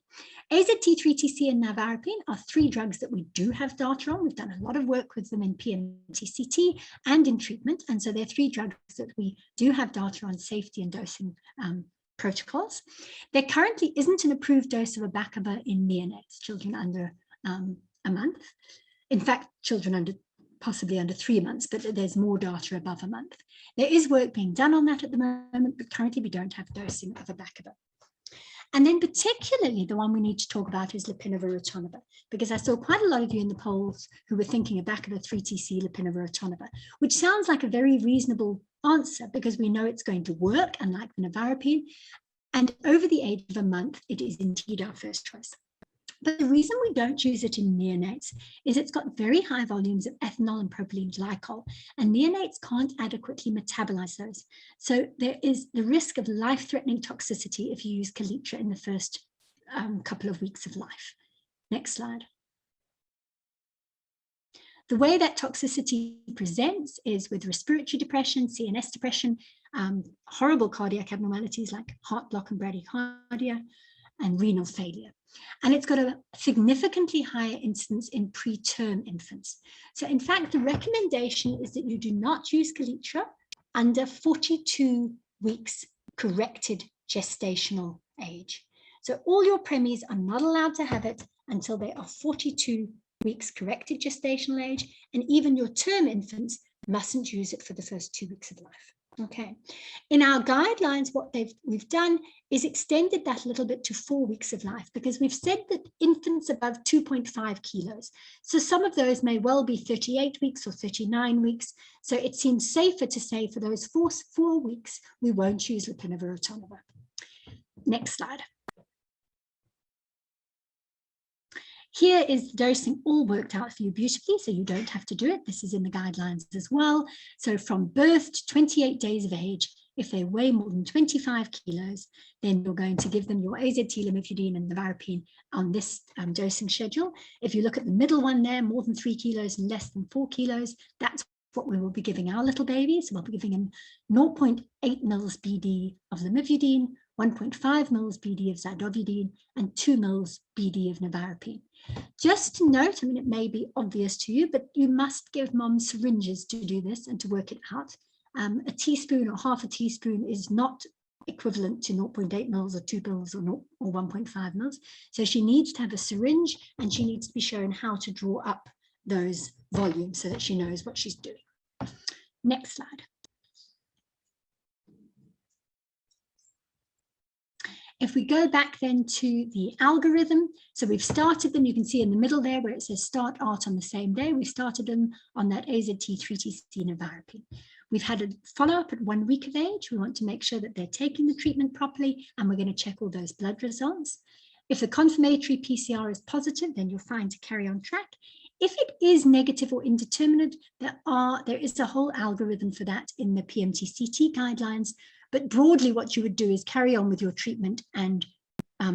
AZT, 3TC, and nevirapine are three drugs that we do have data on. We've done a lot of work with them in PMTCT and in treatment. And so they're three drugs that we do have data on safety and dosing protocols. There currently isn't an approved dose of abacavir in neonates, children under a month. In fact, children under possibly under 3 months, but there's more data above a month. There is work being done on that at the moment, but currently we don't have dosing of abacavir. And then particularly the one we need to talk about is lopinavir-ritonavir, because I saw quite a lot of you in the polls who were thinking abacavir, 3TC, lopinavir-ritonavir, which sounds like a very reasonable answer because we know it's going to work, unlike the nevirapine. And over the age of a month, it is indeed our first choice. But the reason we don't use it in neonates is it's got very high volumes of ethanol and propylene glycol, and neonates can't adequately metabolize those. So there is the risk of life-threatening toxicity if you use Kaletra in the first couple of weeks of life. Next slide. The way that toxicity presents is with respiratory depression, CNS depression, horrible cardiac abnormalities like heart block and bradycardia, and renal failure. And it's got a significantly higher incidence in preterm infants. So in fact, the recommendation is that you do not use Kaletra under 42 weeks corrected gestational age. So all your preemies are not allowed to have it until they are 42 weeks corrected gestational age, and even your term infants mustn't use it for the first 2 weeks of life. Okay, in our guidelines, what we've done is extended that a little bit to 4 weeks of life, because we've said that infants above 2.5 kilos. So some of those may well be 38 weeks or 39 weeks. So it seems safer to say for those 4 weeks, we won't use lopinavir-ritonavir. Next slide. Here is the dosing all worked out for you beautifully, so you don't have to do it. This is in the guidelines as well. So from birth to 28 days of age, if they weigh more than 25 kilos, then you're going to give them your AZT, lamivudine, and nevirapine on this dosing schedule. If you look at the middle one there, more than 3 kilos and less than 4 kilos, that's what we will be giving our little babies. We'll be giving them 0.8 mils BD of lamivudine, 1.5 mils BD of Zidovudine, and 2 mils BD of nevirapine. Just to note, I mean, it may be obvious to you, but you must give mom syringes to do this and to work it out. A teaspoon or half a teaspoon is not equivalent to 0.8 mils or 2 mils or 1.5 mils. So she needs to have a syringe, and she needs to be shown how to draw up those volumes so that she knows what she's doing. Next slide. If we go back then to the algorithm, so we've started them, you can see in the middle there where it says start ART on the same day, we started them on that AZT 3TC nevirapine. We've had a follow-up at 1 week of age. We want to make sure that they're taking the treatment properly, and we're going to check all those blood results. If the confirmatory PCR is positive, then you're fine to carry on track. If it is negative or indeterminate, there is a whole algorithm for that in the PMT-CT guidelines. But broadly, what you would do is carry on with your treatment and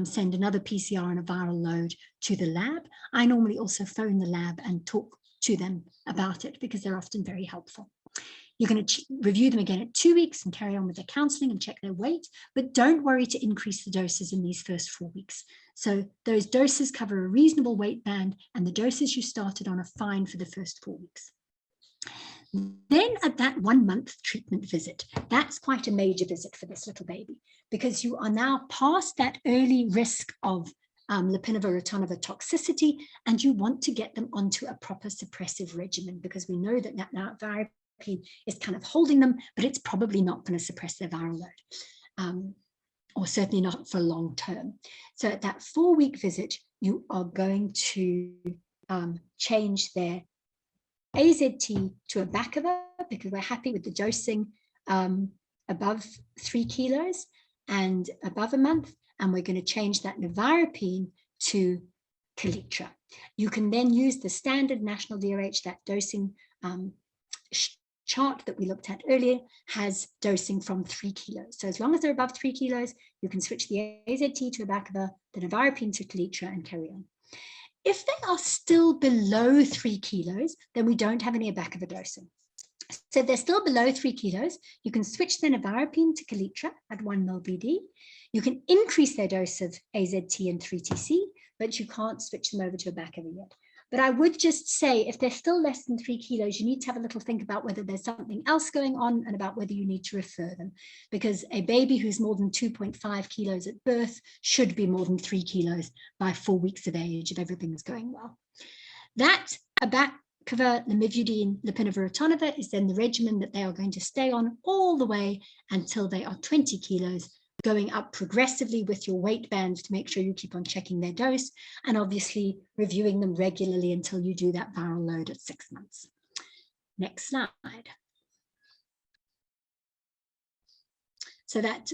send another PCR and a viral load to the lab. I normally also phone the lab and talk to them about it because they're often very helpful. You're going to review them again at 2 weeks and carry on with their counseling and check their weight, but don't worry to increase the doses in these first 4 weeks. So those doses cover a reasonable weight band, and the doses you started on are fine for the first 4 weeks. Then at that 1 month treatment visit, that's quite a major visit for this little baby, because you are now past that early risk of lopinavir-ritonavir toxicity, and you want to get them onto a proper suppressive regimen, because we know that nevirapine is kind of holding them, but it's probably not going to suppress their viral load, or certainly not for long term. So at that 4 week visit, you are going to change their AZT to abacavir, because we're happy with the dosing above 3 kilos and above a month, and we're going to change that nevirapine to Kaletra. You can then use the standard national DRH, that dosing chart that we looked at earlier has dosing from 3 kilos. So as long as they're above 3 kilos, you can switch the AZT to abacavir, the nevirapine to Kaletra, and carry on. If they are still below 3 kilos, then we don't have any abacavir dosing. So if they're still below 3 kilos, you can switch the nevirapine to Kaletra at 1 ml BD. You can increase their dose of AZT and 3TC, but you can't switch them over to abacavir yet. But I would just say, if they're still less than 3 kilos, you need to have a little think about whether there's something else going on and about whether you need to refer them, because a baby who's more than 2.5 kilos at birth should be more than 3 kilos by 4 weeks of age if everything's going well. That abacavir, lamivudine, lopinavir-ritonavir is then the regimen that they are going to stay on all the way until they are 20 kilos, going up progressively with your weight bands to make sure you keep on checking their dose, and obviously reviewing them regularly until you do that viral load at 6 months. Next slide. So that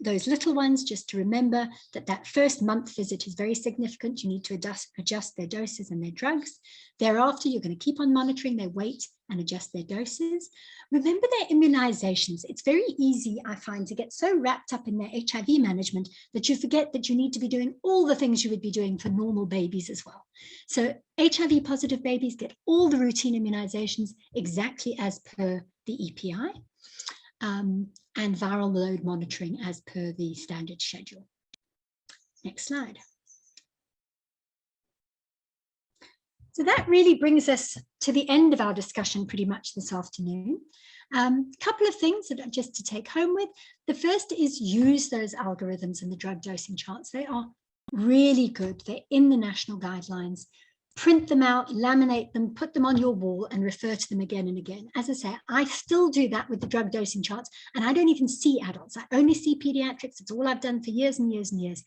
those little ones, just to remember that that first month visit is very significant. You need to adjust their doses and their drugs. Thereafter, you're going to keep on monitoring their weight and adjust their doses. Remember their immunizations. It's very easy, I find, to get so wrapped up in their HIV management that you forget that you need to be doing all the things you would be doing for normal babies as well. So HIV positive babies get all the routine immunizations exactly as per the EPI. And viral load monitoring as per the standard schedule. Next slide. So that really brings us to the end of our discussion pretty much this afternoon. Couple of things that are just to take home with. The first is use those algorithms and the drug dosing charts. They are really good. They're in the national guidelines. Print them out, laminate them, put them on your wall, and refer to them again and again. As I say, I still do that with the drug dosing charts, and I don't even see adults. I only see pediatrics. It's all I've done for years and years and years.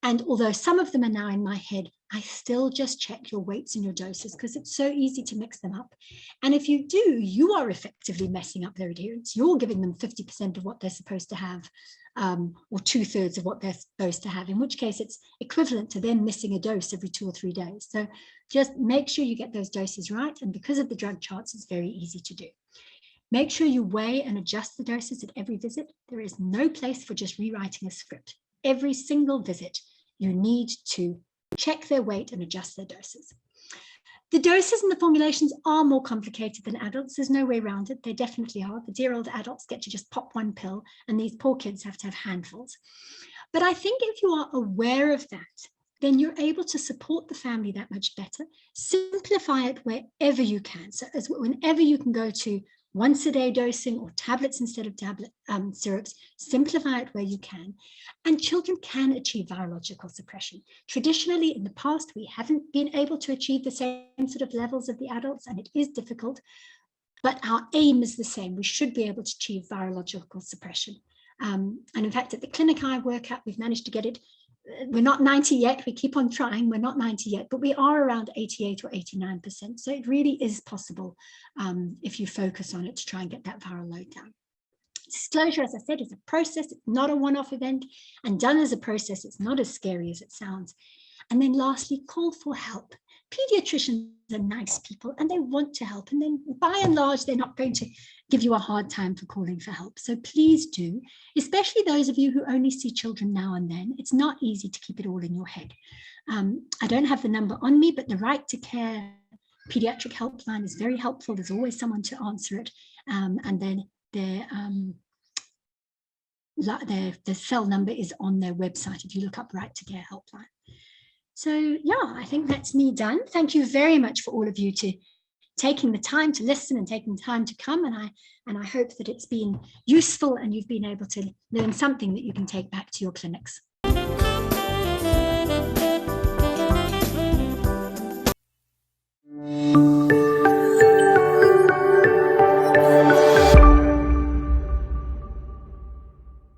And although some of them are now in my head, I still just check your weights and your doses because it's so easy to mix them up. And if you do, you are effectively messing up their adherence. You're giving them 50% of what they're supposed to have, or 2/3 of what they're supposed to have, in which case it's equivalent to them missing a dose every 2 or 3 days. So just make sure you get those doses right. And because of the drug charts, it's very easy to do. Make sure you weigh and adjust the doses at every visit. There is no place for just rewriting a script. Every single visit, you need to check their weight and adjust their doses. The doses and the formulations are more complicated than adults. There's no way around it. They definitely are. The dear old adults get to just pop one pill, and these poor kids have to have handfuls. But I think if you are aware of that, then you're able to support the family that much better. Simplify it wherever you can. So whenever you can go to once a day dosing or tablets instead of syrups, simplify it where you can. And children can achieve virological suppression. Traditionally, in the past, we haven't been able to achieve the same sort of levels of the adults, and it is difficult, but our aim is the same. We should be able to achieve virological suppression. And in fact, at the clinic I work at, we've managed to get it. We're not 90 yet, we keep on trying, we're not 90 yet, but we are around 88 or 89%. So it really is possible if you focus on it to try and get that viral load down. Disclosure, as I said, is a process, it's not a one-off event, and done as a process, it's not as scary as it sounds. And then lastly, call for help. Pediatricians are nice people and they want to help, and then by and large, they're not going to give you a hard time for calling for help. So please do, especially those of you who only see children now and then. It's not easy to keep it all in your head. I don't have the number on me, but the Right to Care Pediatric helpline is very helpful. There's always someone to answer it. And then the cell number is on their website if you look up Right to Care helpline. So yeah, I think that's me done. Thank you very much for all of you to taking the time to listen and taking the time to come. And I hope that it's been useful and you've been able to learn something that you can take back to your clinics.